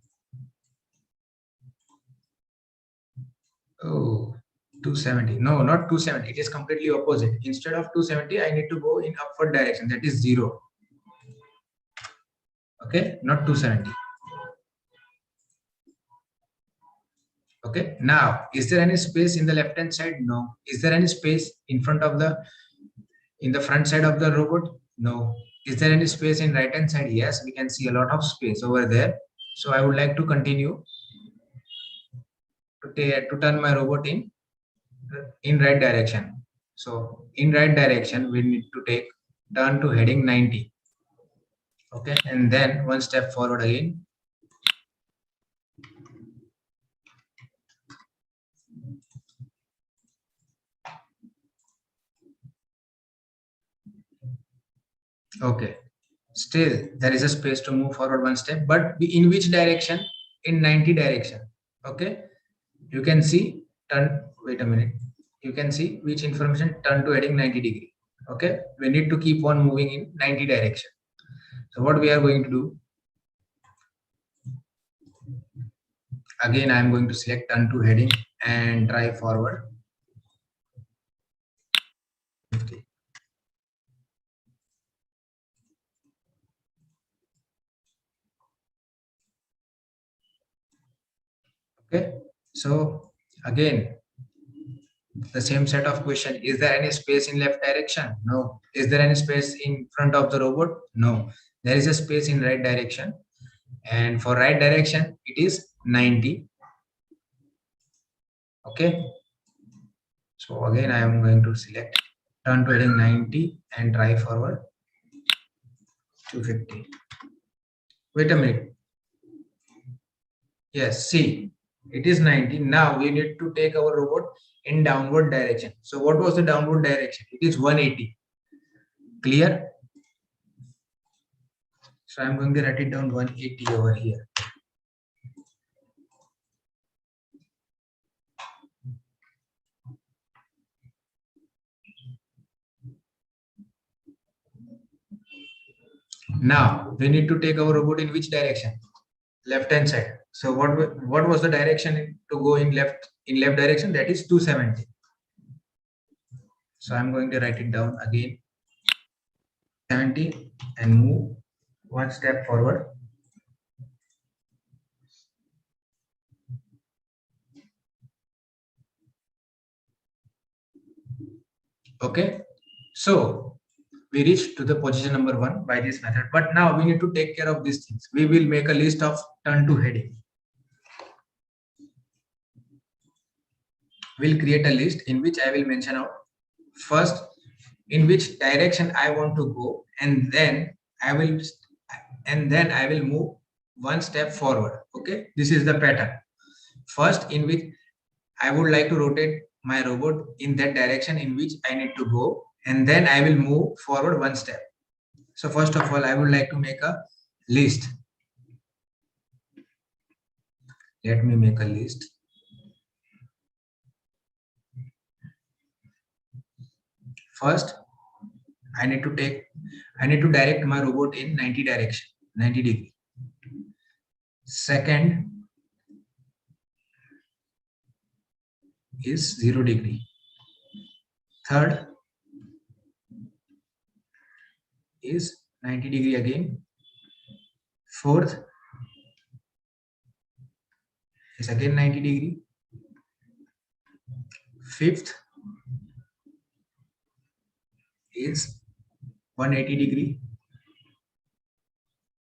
Oh, 270. No, not 270. It is completely opposite. Instead of 270, I need to go in upward direction. That is 0. Okay, not 270. Okay, now is there any space in the left hand side? No. Is there any space in front of in the front side of the robot? No. Is there any space in right hand side? Yes, we can see a lot of space over there. So I would like to continue to turn my robot in right direction. So in right direction, we need to take turn to heading 90. Okay, and then one step forward again. Okay. Still, there is a space to move forward one step, but in which direction? In 90 direction. Okay. You can see turn. Wait a minute. You can see which information turn to heading 90 degree. Okay. We need to keep on moving in 90 direction. So what we are going to do? Again, I am going to select turn to heading and drive forward. 50. Okay. So again, the same set of question. Is there any space in left direction? No. Is there any space in front of the robot? No. There is a space in right direction. And for right direction, it is 90. Okay. So again, I am going to select turn to heading 90 and drive forward 250. Wait a minute. Yes, see, it is 90. Now we need to take our robot in downward direction. So what was the downward direction? It is 180. Clear? So I'm going to write it down 180 over here. Now we need to take our robot in which direction? Left hand side. So what was the direction to go in left direction? That is 270. So I'm going to write it down again. 70 and move one step forward. Okay. So we reached to the position number 1 by this method. But now we need to take care of these things. We will make a list of turn to heading. We'll create a list in which I will mention out first in which direction I want to go, and then I will move one step forward. Okay, this is the pattern. First, in which I would like to rotate my robot in that direction in which I need to go, and then I will move forward one step. So first of all, I would like to make a list. Let me make a list. First, I need to direct my robot in 90 direction, 90 degree. Second is 0 degree. Third is 90 degree again. Fourth is again 90 degree. Fifth is 180 degree.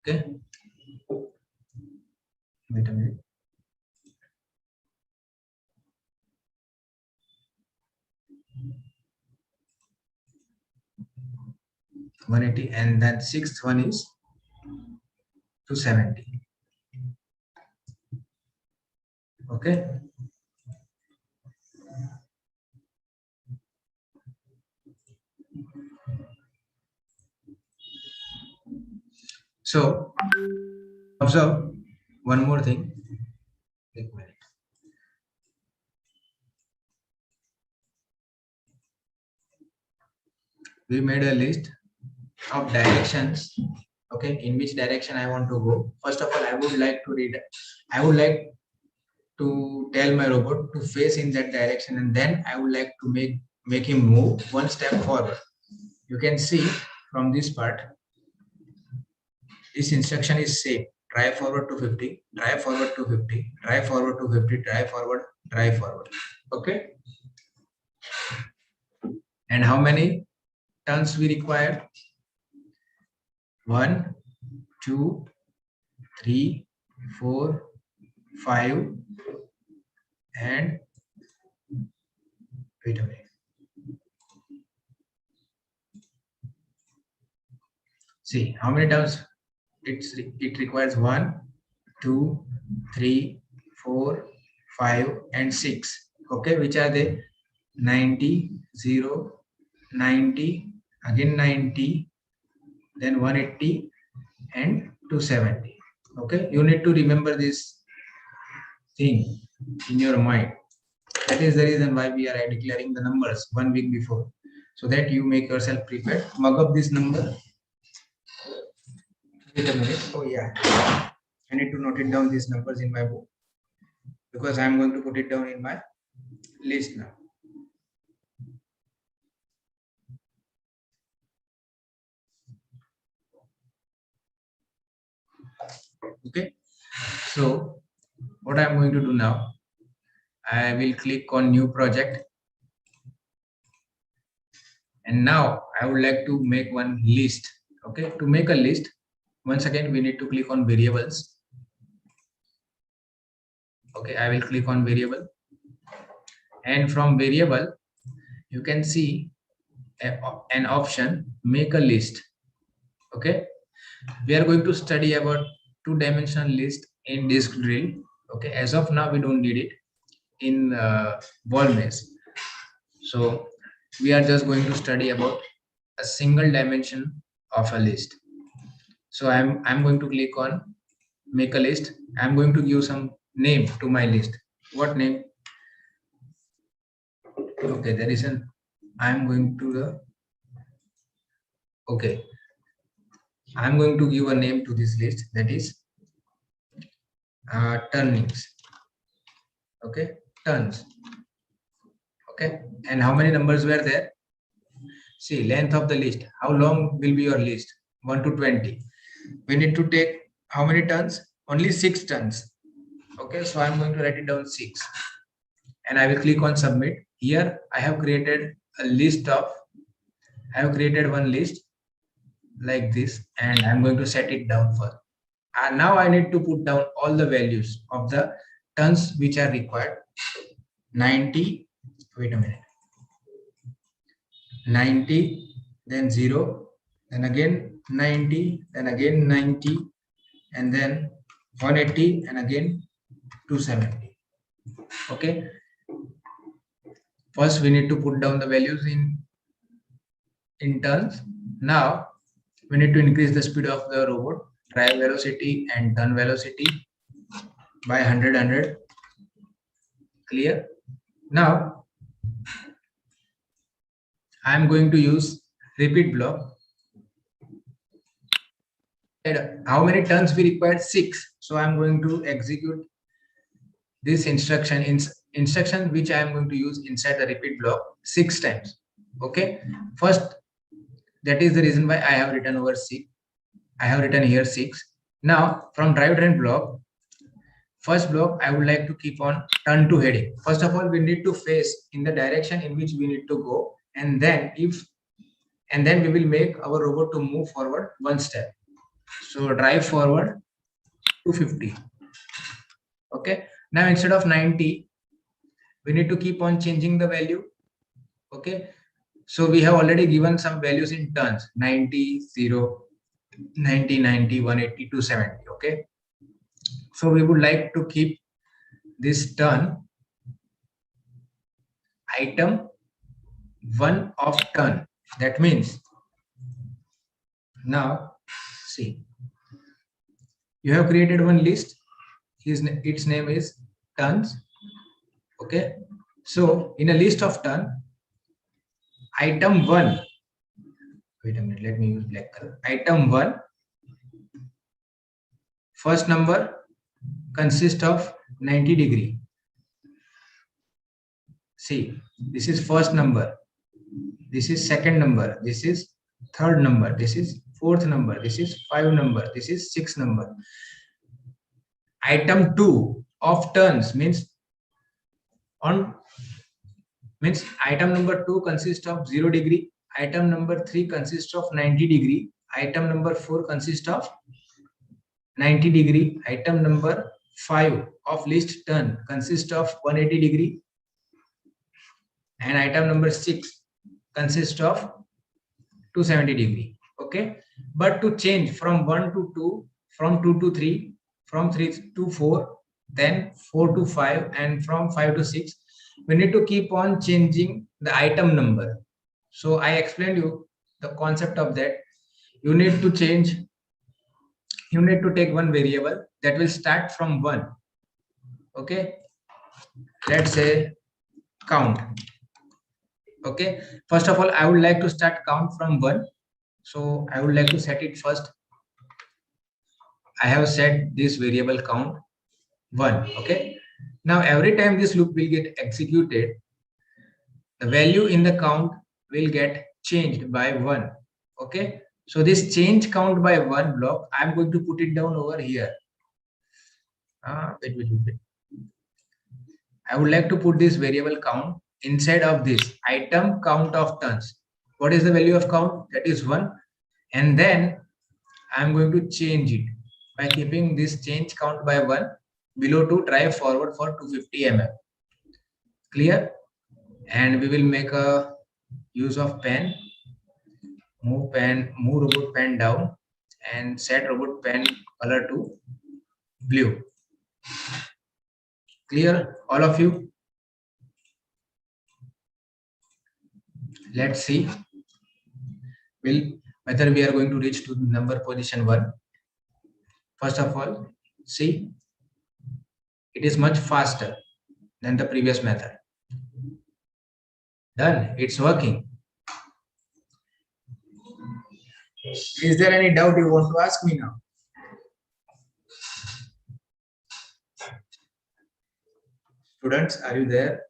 Okay. Wait a minute. $180, and then sixth one is 270. Okay. So observe one more thing. Wait a minute. We made a list of directions. Okay, in which direction I want to go. First of all, I would like to tell my robot to face in that direction, and then I would like to make him move one step forward. You can see from this part, this instruction is same: drive forward to 50, drive forward to 50, drive forward to 50, drive forward, drive forward. Okay. And how many turns we require? 1, 2, 3, 4, 5, and wait a minute. See how many turns it requires. 1, 2, 3, 4, 5, and 6. Okay, which are they? 90, 0, 90, again 90, then 180 and 270. Okay, you need to remember this thing in your mind. That is the reason why we are declaring the numbers 1 week before, so that you make yourself prepared. Mug up this number. Wait a minute. Oh yeah, I need to note it down these numbers in my book, because I am going to put it down in my list now. Okay, so what I'm going to do now, I will click on new project, and now I would like to make one list. Okay, to make a list, once again we need to click on variables. Okay, I will click on variable, and from variable you can see an option, make a list. Okay, we are going to study about two-dimensional list in disk drill. Okay, as of now we don't need it in ball mesh. So we are just going to study about a single dimension of a list. So I'm going to click on make a list. I'm going to give some name to my list. What name? Okay, there is an, I'm going to the, okay, I'm going to give a name to this list, that is turnings. Okay, turns. Okay, and how many numbers were there? See, length of the list, how long will be your list? 1 to 20. We need to take how many turns? Only 6 turns. Okay, so I'm going to write it down 6, and I will click on submit. Here I have created a list of, I have created one list like this, and I'm going to set it down first. And now I need to put down all the values of the turns which are required. 90, wait a minute, 90, then 0, then again 90, then again 90, and then 180, and again 270. Okay, first we need to put down the values in turns. Now we need to increase the speed of the robot, drive velocity and turn velocity by 100. Clear? Now I am going to use repeat block. And how many turns we require? 6. So I am going to execute this instruction which I am going to use inside the repeat block 6 times. Okay, first, that is the reason why I have written over 6. I have written here 6. Now from drive train block, first block I would like to keep on turn to heading. First of all, we need to face in the direction in which we need to go, and then we will make our robot to move forward 1 step. So drive forward 250. Okay, now instead of 90, we need to keep on changing the value. Okay, so we have already given some values in turns, 90, 0, 90, 90, 180, 270. Okay, so we would like to keep this turn item 1 of turn. That means, now see, you have created one list, its name is turns. Okay, so in a list of turn, item 1, wait a minute, let me use black color. Item 1, first number consists of 90 degree. See, this is first number, this is second number, this is third number, this is fourth number, this is 5 number, this is 6 number. Item 2 of turns means item number 2 consists of 0 degree, item number 3 consists of 90 degree, item number 4 consists of 90 degree, item number 5 of list turn consists of 180 degree, and item number 6 consists of 270 degree. Okay, but to change from 1 to 2, from 2 to 3, from 3 to 4, then 4 to 5, and from 5 to 6, we need to keep on changing the item number. So I explained you the concept of that. you need to change, you need to take one variable that will start from 1. Okay, let's say count. Okay, first of all, I would like to start count from 1. So I would like to set it first. I have set this variable count 1. Okay, now every time this loop will get executed, the value in the count will get changed by 1. Okay, so this change count by 1 block, I'm going to put it down over here. Wait. I would like to put this variable count inside of this item count of turns. What is the value of count? That is 1. And then I'm going to change it by keeping this change count by 1 below to drive forward for 250 mm. Clear? And we will make a use of pen. Move robot pen down and set robot pen color to blue. Clear, all of you? Let's see whether we are going to reach to number position 1. First of all, see, it is much faster than the previous method. Done, it's working. Is there any doubt you want to ask me now? Students, are you there?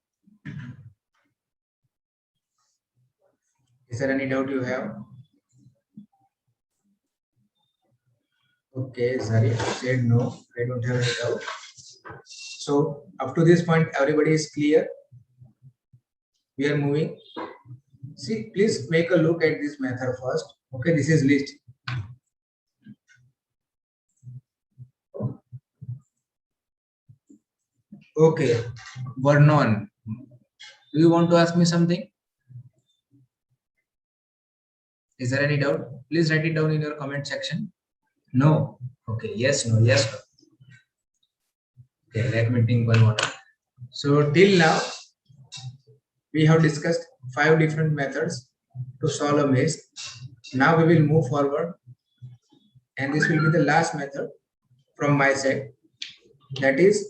Is there any doubt you have? Okay, sorry, I said no, I don't have any doubt. So up to this point, everybody is clear. We are moving. See, please make a look at this method first. Okay, this is list. Okay, Vernon, do you want to ask me something? Is there any doubt? Please write it down in your comment section. No. Okay, yes, no, yes, no. Okay, let me think one more. So till now, we have discussed 5 different methods to solve a maze. Now we will move forward, and this will be the last method from my side. That is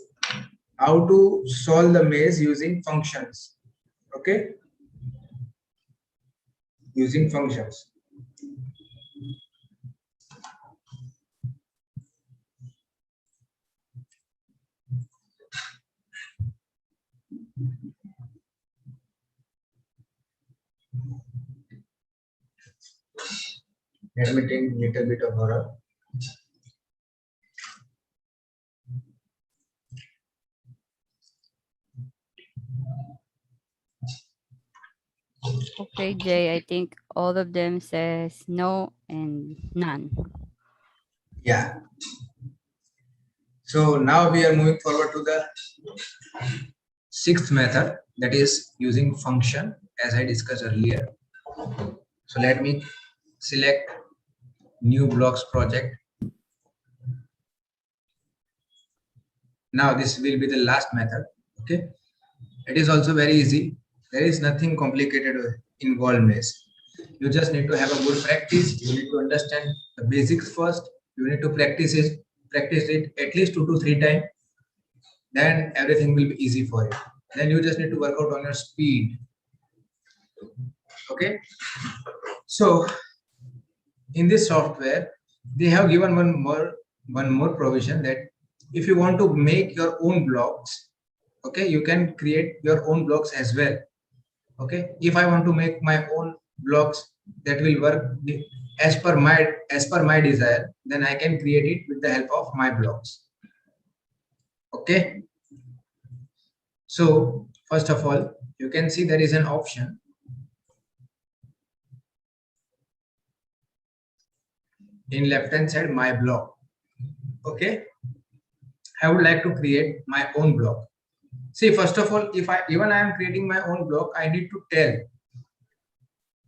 how to solve the maze using functions. Okay, using functions. Let me take a little bit of horror. Okay, Jay, I think all of them says no and none. Yeah. So now we are moving forward to the 6th method, that is using function, as I discussed earlier. So let me select new blocks project. Now this will be the last method. Okay, it is also very easy. There is nothing complicated involved maze. You just need to have a good practice. You need to understand the basics first. You need to practice it at least 2 to 3 times. Then everything will be easy for you. Then you just need to work out on your speed. Okay, so in this software they have given one more provision, that if you want to make your own blocks, okay, you can create your own blocks as well. Okay, if I want to make my own blocks that will work as per my desire, then I can create it with the help of my blocks. Okay, so first of all, you can see there is an option in left hand side, my block. Okay, I would like to create my own block. See, first of all, if I am creating my own block, I need to tell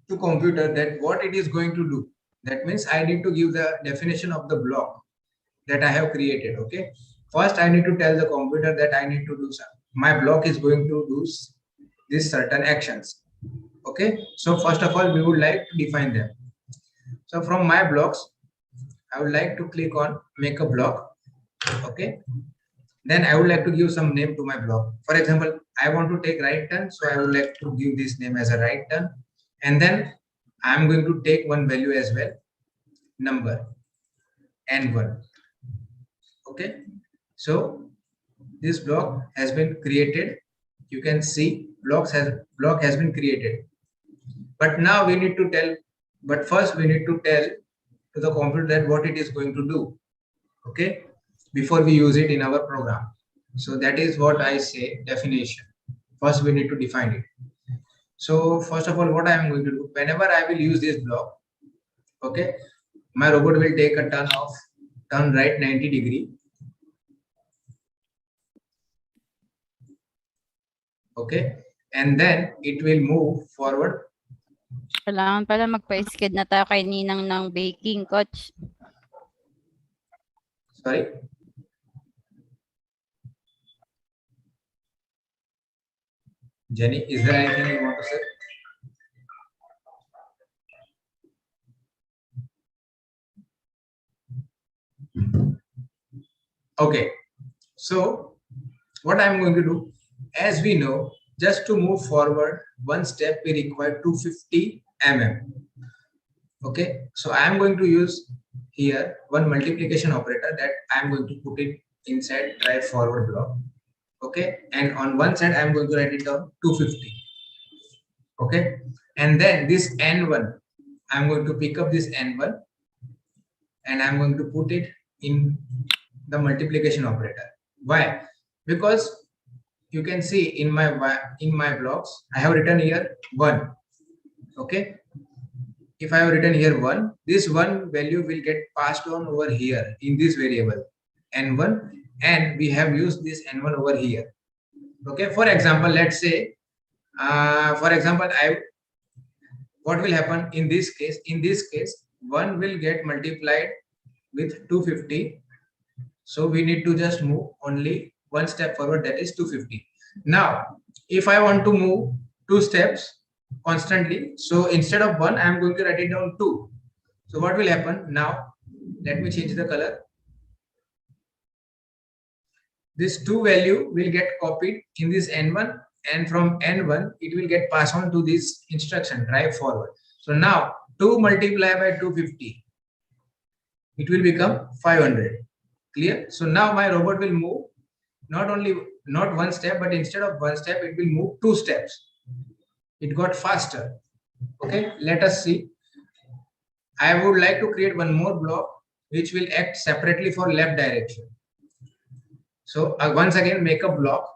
to computer that what it is going to do. That means I need to give the definition of the block that I have created. Okay, first I need to tell the computer that I need to do something. My block is going to do these certain actions. Okay, so first of all, we would like to define them. So from my blocks, I would like to click on make a block. Okay. Then I would like to give some name to my block. For example, I want to take right turn. So I would like to give this name as a right turn. And then I'm going to take one value as well, number N1. Okay. So this block has been created. You can see block has been created. But now we need to tell, but first we need to tell to the computer that what it is going to do. Okay, before we use it in our program. So that is what I say definition. First we need to define it. So first of all, what I am going to do, whenever I will use this block, okay, my robot will take a turn right 90 degree. Okay, and then it will move forward. Kailangan pala magpa-skid na tayo kay Ninang ng baking, coach. Sorry. Jenny, is there anything you want to say? Okay, so what I'm going to do, as we know, just to move forward one step, we require 250 mm. Okay, so I'm going to use here one multiplication operator that I'm going to put it inside drive forward block. Okay, and on one side I'm going to write it down 250. Okay, and then this N1, I'm going to pick up this N1 and I'm going to put it in the multiplication operator. Why? Because you can see in my blocks, I have written here 1. Okay, if I have written here 1, this 1 value will get passed on over here in this variable N1, and we have used this N1 over here. Okay, for example, let's say what will happen in this case? In this case, 1 will get multiplied with 250. So we need to just move only one step forward, that is 250. Now, if I want to move 2 steps constantly, so instead of 1, I am going to write it down 2. So what will happen now? Let me change the color. This 2 value will get copied in this N1, and from N1 it will get passed on to this instruction drive forward. So now 2 multiplied by 250, it will become 500. Clear? So now my robot will move not one step, but instead of one step, it will move 2 steps. It got faster. Okay, let us see. I would like to create one more block which will act separately for left direction. So once again, make a block.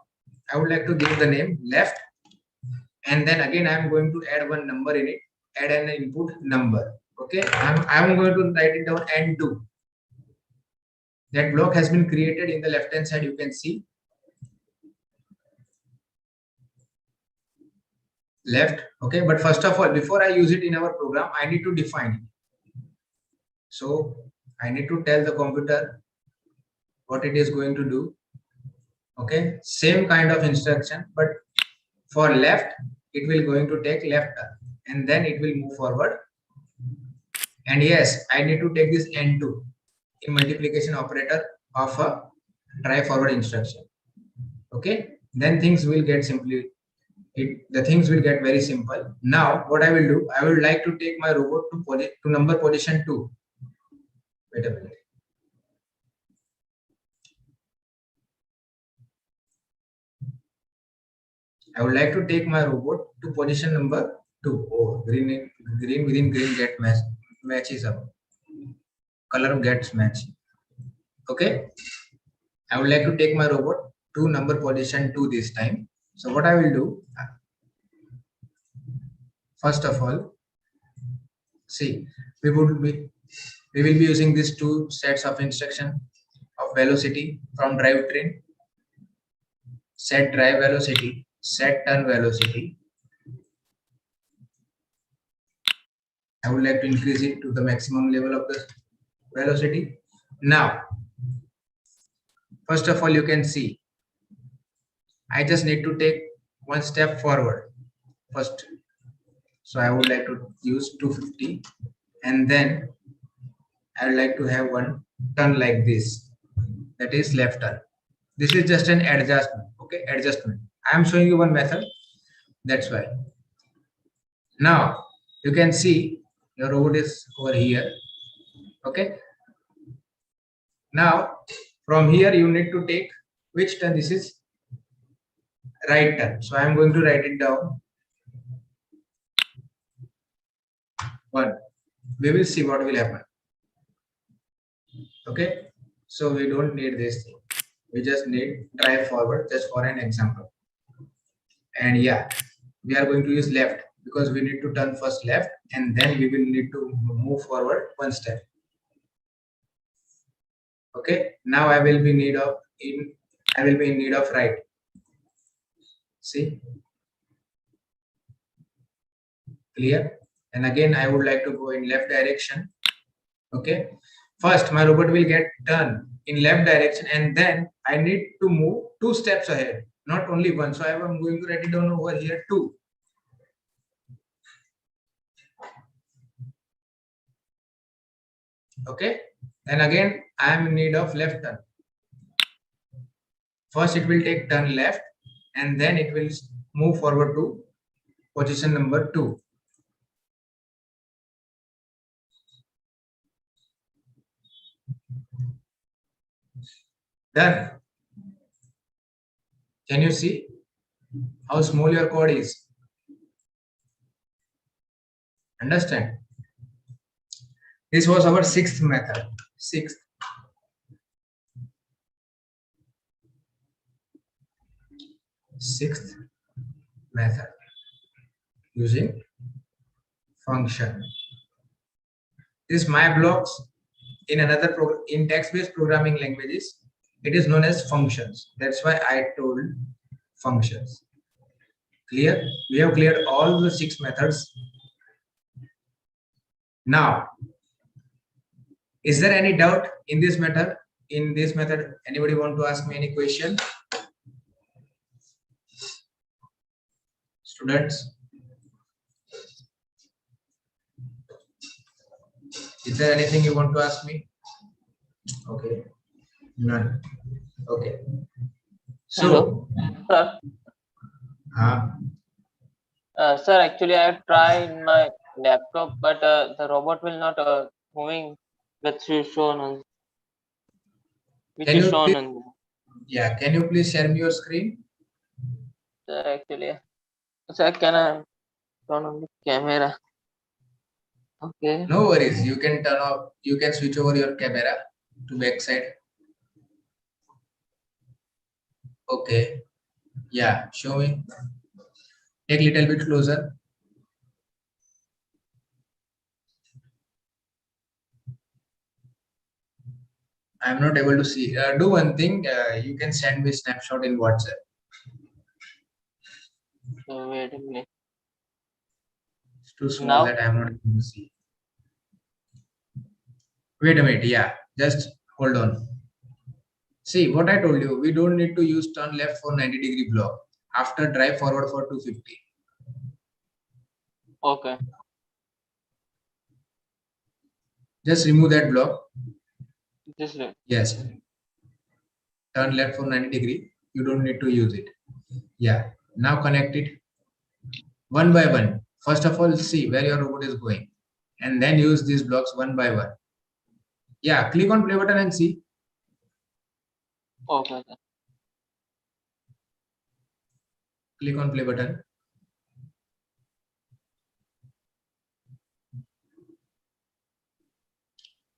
I would like to give the name left, and then again I am going to add one number in it. Add an input number. Okay, I'm going to write it down N2. That block has been created in the left hand side. You can see left. Okay, but first of all, before I use it in our program, I need to define it. So I need to tell the computer what it is going to do. Okay, same kind of instruction, but for left, it will going to take left turn, and then it will move forward. And yes, I need to take this N2 in multiplication operator of a drive forward instruction. Okay, then things will get the things will get very simple. Now what I will do, I would like to take my robot to number position 2. Wait a minute. I would like to take my robot to position number 2. Oh, green within green get matches up. Color gets matched. Okay, I would like to take my robot to number position 2 this time. So what I will do, first of all, see, we will be using these 2 sets of instruction of velocity from drivetrain. Set drive velocity, set turn velocity. I would like to increase it to the maximum level of the velocity. Now, first of all, you can see, I just need to take one step forward first. So I would like to use 250, and then I would like to have one turn like this, that is left turn. This is just an adjustment. Okay, adjustment. I am showing you one method, that's why. Now you can see your robot is over here. Okay, now from here you need to take which turn. This is right turn, so I am going to write it down. 1. We will see what will happen. Okay, so we don't need this thing, we just need drive forward, just for an example. And yeah, we are going to use left because we need to turn first left and then we will need to move forward one step. Okay, now I will be in need of right. See, clear? And again I would like to go in left direction. Okay, first my robot will get turn in left direction and then I need to move 2 steps ahead, not only one. So I am going to write it down over here 2. Okay, and again I am in need of left turn. First it will take turn left and then it will move forward to position number 2. Done. Can you see how small your code is? Understand? This was our 6th method. 6th. Method using function. This my blocks in another in text-based programming languages, it is known as functions. That's why I told functions. Clear? We have cleared all the 6 methods. Now, is there any doubt in this method? Anybody want to ask me any question? Students, is there anything you want to ask me? Okay, none. Okay. So, Sir, sir, actually I have tried in my laptop, but the robot will not moving which is shown on. Yeah, can you please share me your screen? Sir, actually, sir, can I turn on the camera? Okay. No worries, you can turn off. You can switch over your camera to back side. Okay. Yeah, show me. Take little bit closer. I am not able to see. Do one thing. You can send me snapshot in WhatsApp. Wait a minute. It's too small that I am not able to see. Wait a minute. Yeah, just hold on. See what I told you. We don't need to use turn left for 90-degree block. After drive forward for 250. Okay. Just remove that block. This way. Yes. Turn left for 90-degree. You don't need to use it. Yeah. Now connect it one by one. First of all, see where your robot is going, and then use these blocks one by one. Yeah. Click on play button and see. Okay. Click on play button.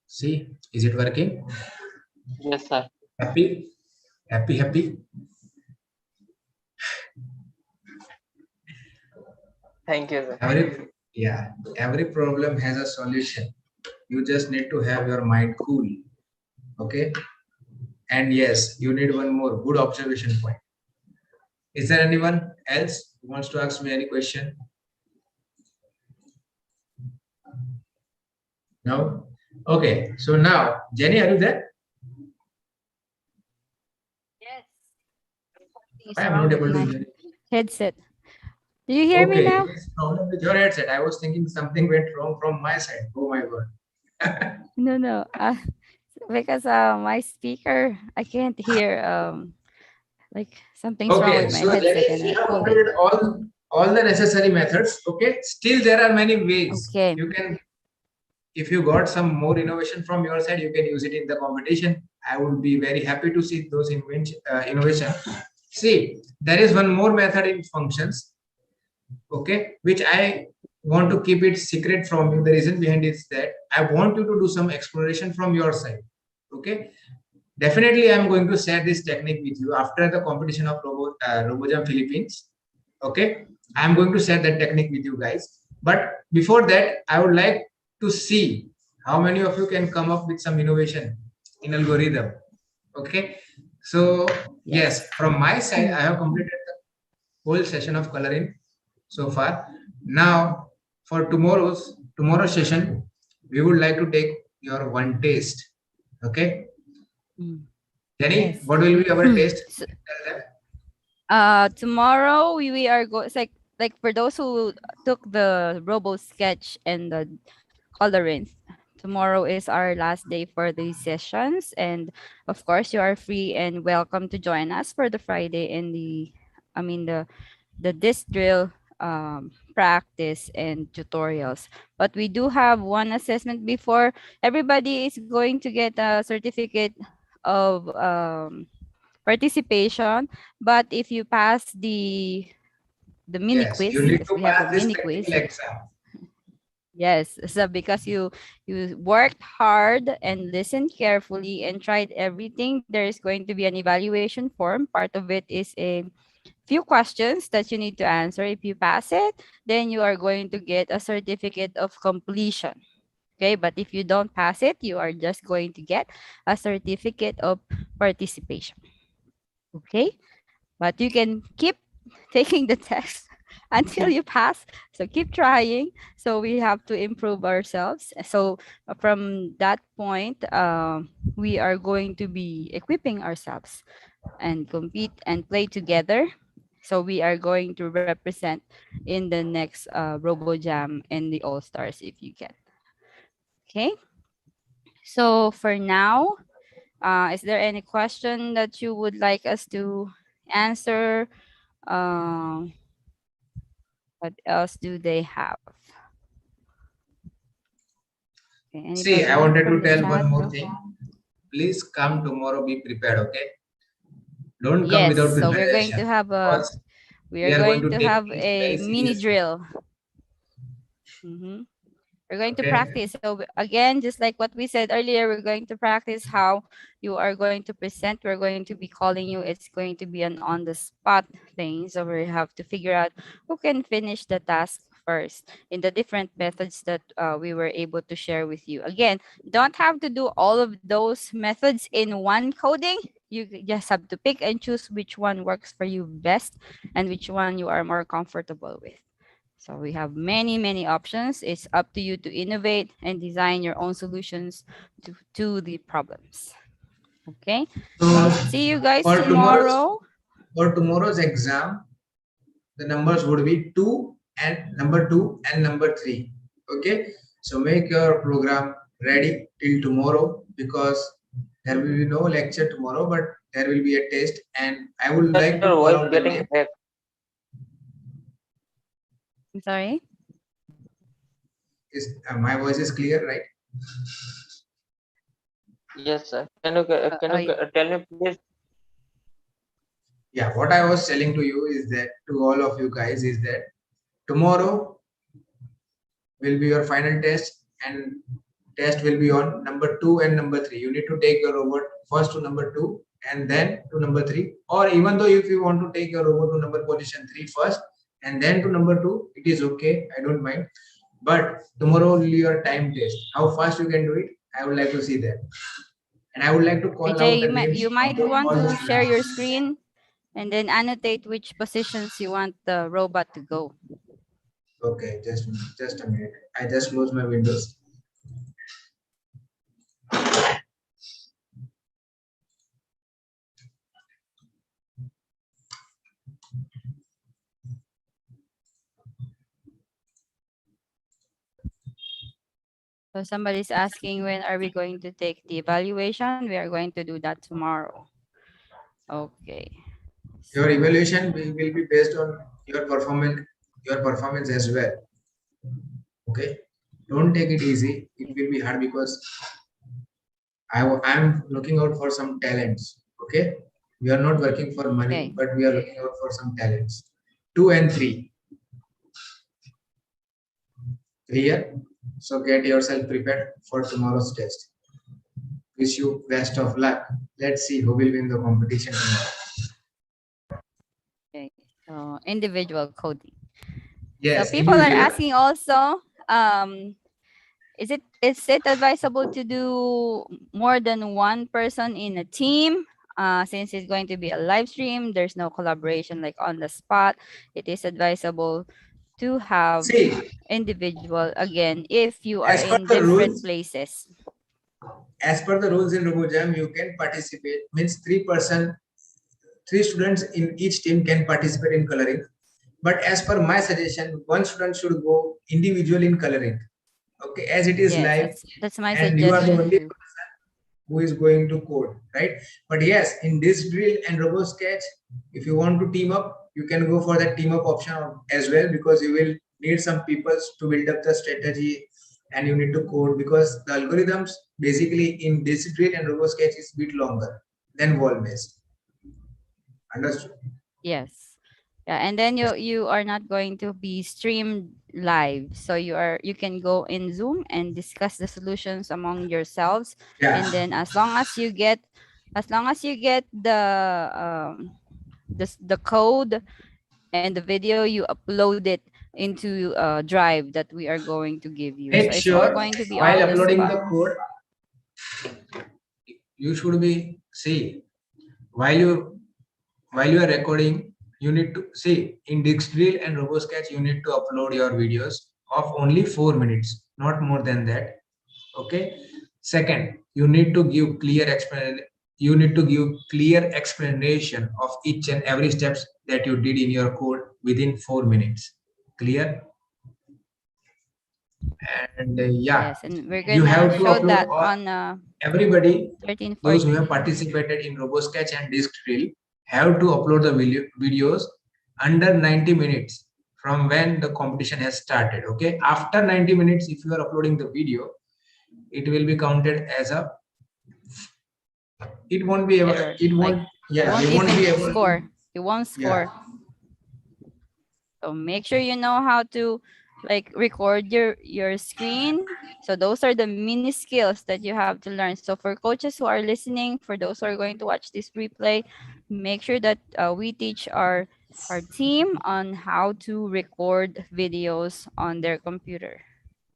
See, is it working? Yes, sir. Happy? Happy? Thank you, sir. Every problem has a solution. You just need to have your mind cool. Okay? And yes, you need one more good observation point. Is there anyone else who wants to ask me any question? No? Okay, so now, Jenny, are you there? Yes. I am not able to hear. Headset. Do you hear me Okay, now? it is problem with your headset. I was thinking something went wrong from my side. Oh my god. No, no. Because my speaker, I can't hear. Like something's wrong Okay, with my so that headset, is and we I have pull it. completed all the necessary methods. Okay, still there are many ways. Okay. You can, if you got some more innovation from your side, you can use it in the competition. I would be very happy to see those innovation. See, there is one more method in functions, okay, which I want to keep it secret from you. The reason behind it is that I want you to do some exploration from your side. Okay, definitely I'm going to share this technique with you after the competition of RoboJam Philippines. Okay, I'm going to share that technique with you guys. But before that, I would like to see how many of you can come up with some innovation in algorithm. Okay, so Yes. yes, from my side, I have completed the whole session of coloring so far. Now, for tomorrow's session, we would like to take your one taste. Okay, Mm, Jenny, yes. what will be our taste? So, Tell them. tomorrow we are going. It's like for those who took the Robo Sketch and the colorings. Tomorrow is our last day for these sessions, and of course, you are free and welcome to join us for the Friday and the disc drill practice and tutorials. But we do have one assessment before. Everybody is going to get a certificate of participation. But if you pass the mini Yes, quiz, you need because to we have a pass this mini technical quiz. exam. Yes, so because you worked hard and listened carefully and tried everything, there is going to be an evaluation form. Part of it is a few questions that you need to answer. If you pass it, then you are going to get a certificate of completion. Okay, but if you don't pass it, you are just going to get a certificate of participation. Okay, but you can keep taking the test until you pass, so keep trying. So we have to improve ourselves. So from that point, we are going to be equipping ourselves and compete and play together. So we are going to represent in the next RoboJam and the All Stars if you can. Okay. So for now, is there any question that you would like us to answer? Um, what else do they have? Okay, See, I anybody wanted from to the tell chat? one more No? thing. Please come tomorrow, be prepared, okay? Don't come Yes. without So we're going preparation to have a because we we are are going going to to take have things a very mini seriously, drill. Mhm. We're going to okay? practice. So again, just like what we said earlier, we're going to practice how you are going to present. We're going to be calling you. It's going to be an on the spot thing. So we have to figure out who can finish the task first in the different methods that we were able to share with you. Again, you don't have to do all of those methods in one coding. You just have to pick and choose which one works for you best and which one you are more comfortable with. So we have many, many options. It's up to you to innovate and design your own solutions to the problems. Okay. So See you guys for tomorrow's tomorrow. for tomorrow's exam, the numbers would be two and number three. Okay, so make your program ready till tomorrow because there will be no lecture tomorrow, but there will be a test, and I would Sir, like to your call voice out the getting name. cracked. I'm sorry. Is my voice is clear, right? Yes, sir. Can you tell me please? Yeah, what I was telling to you is that to all of you guys is that tomorrow will be your final test, and test will be on number two and number three. You need to take your robot first to number two and then to number three, or even though if you want to take your robot to number position three first and then to number two, it is okay. I don't mind. But tomorrow will be your time test. How fast you can do it, I would like to see that. And I would like to call AJ, out the names you of might want all the to share students. your screen and then annotate which positions you want the robot to go. Okay, just a minute. I just close my windows. So somebody's asking, when are we going to take the evaluation? We are going to do that tomorrow. Okay. Your evaluation will be based on your performance as well. Okay, don't take it easy. It will be hard because I'm looking out for some talents. Okay, we are not working for money, Okay. but we are looking out for some talents. 2 and 3. Clear? So get yourself prepared for tomorrow's test. Wish you best of luck. Let's see who will win the competition tomorrow. Okay. So individual coding. Yes, So people are individual. asking also, is it advisable to do more than one person in a team? Since it's going to be a live stream, there's no collaboration like on the spot. It is advisable to have See, individual again if you are as per in the different rules, places. as per the rules in RoboJam, you can participate. Means 3 students in each team can participate in coloring. But as per my suggestion, one student should go individual in coloring. Okay, as it is Yes, live, that's my and you are the suggestion only too. who is going to code, right? But yes, in this drill and RoboSketch, if you want to team up, you can go for that team up option as well, because you will need some people to build up the strategy and you need to code, because the algorithms basically in this drill and RoboSketch is bit longer than wall based. Understood? Yes. Yeah, and then you are not going to be streamed live. So you can go in Zoom and discuss the solutions among yourselves. Yeah. And then as long as you get the code and the video, you upload it into Drive that we are going to give you. Make So it's all sure going to be while on the uploading spot. the code, you should be while you are recording, you need to see in Dixdrill and RoboSketch, you need to upload your videos of only 4 minutes, not more than that. Okay. Second, you need to give clear explanation of each and every steps that you did in your code within 4 minutes. Clear? And yeah, Yes, and we're you gonna have to show upload that all, on everybody, 13, those who 14. have participated in RoboSketch and Dixdrill have to upload the videos under 90 minutes from when the competition has started. Okay, after 90 minutes, if you are uploading the video, it will be counted as a, it won't be able, Error. it won't, Like, yeah, you you won't won't be even able score. to, You won't yeah. score. So make sure you know how to like record your screen. So those are the mini skills that you have to learn. So for coaches who are listening, for those who are going to watch this replay, make sure that we teach our team on how to record videos on their computer.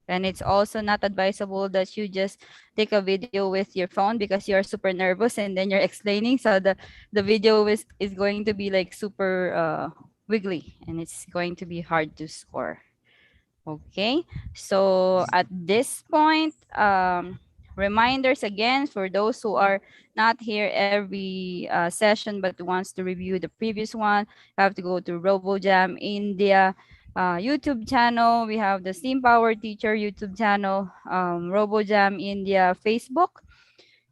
And it's also not advisable that you just take a video with your phone because you're super nervous and then you're explaining. So the video is going to be like super wiggly and it's going to be hard to score. Okay. So at this point, reminders again for those who are not here every session but wants to review the previous one, you have to go to RoboJam India YouTube channel. We have the Steam Power Teacher YouTube channel, RoboJam India Facebook,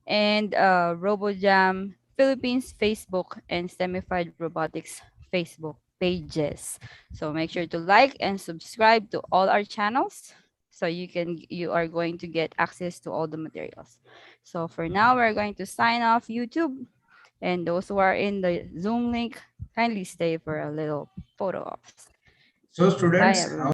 and RoboJam Philippines Facebook, and Stemified Robotics Facebook pages. So make sure to like and subscribe to all our channels so you are going to get access to all the materials. So for now, we're going to sign off YouTube, and those who are in the Zoom link, kindly stay for a little photo ops. So Bye, students, everyone.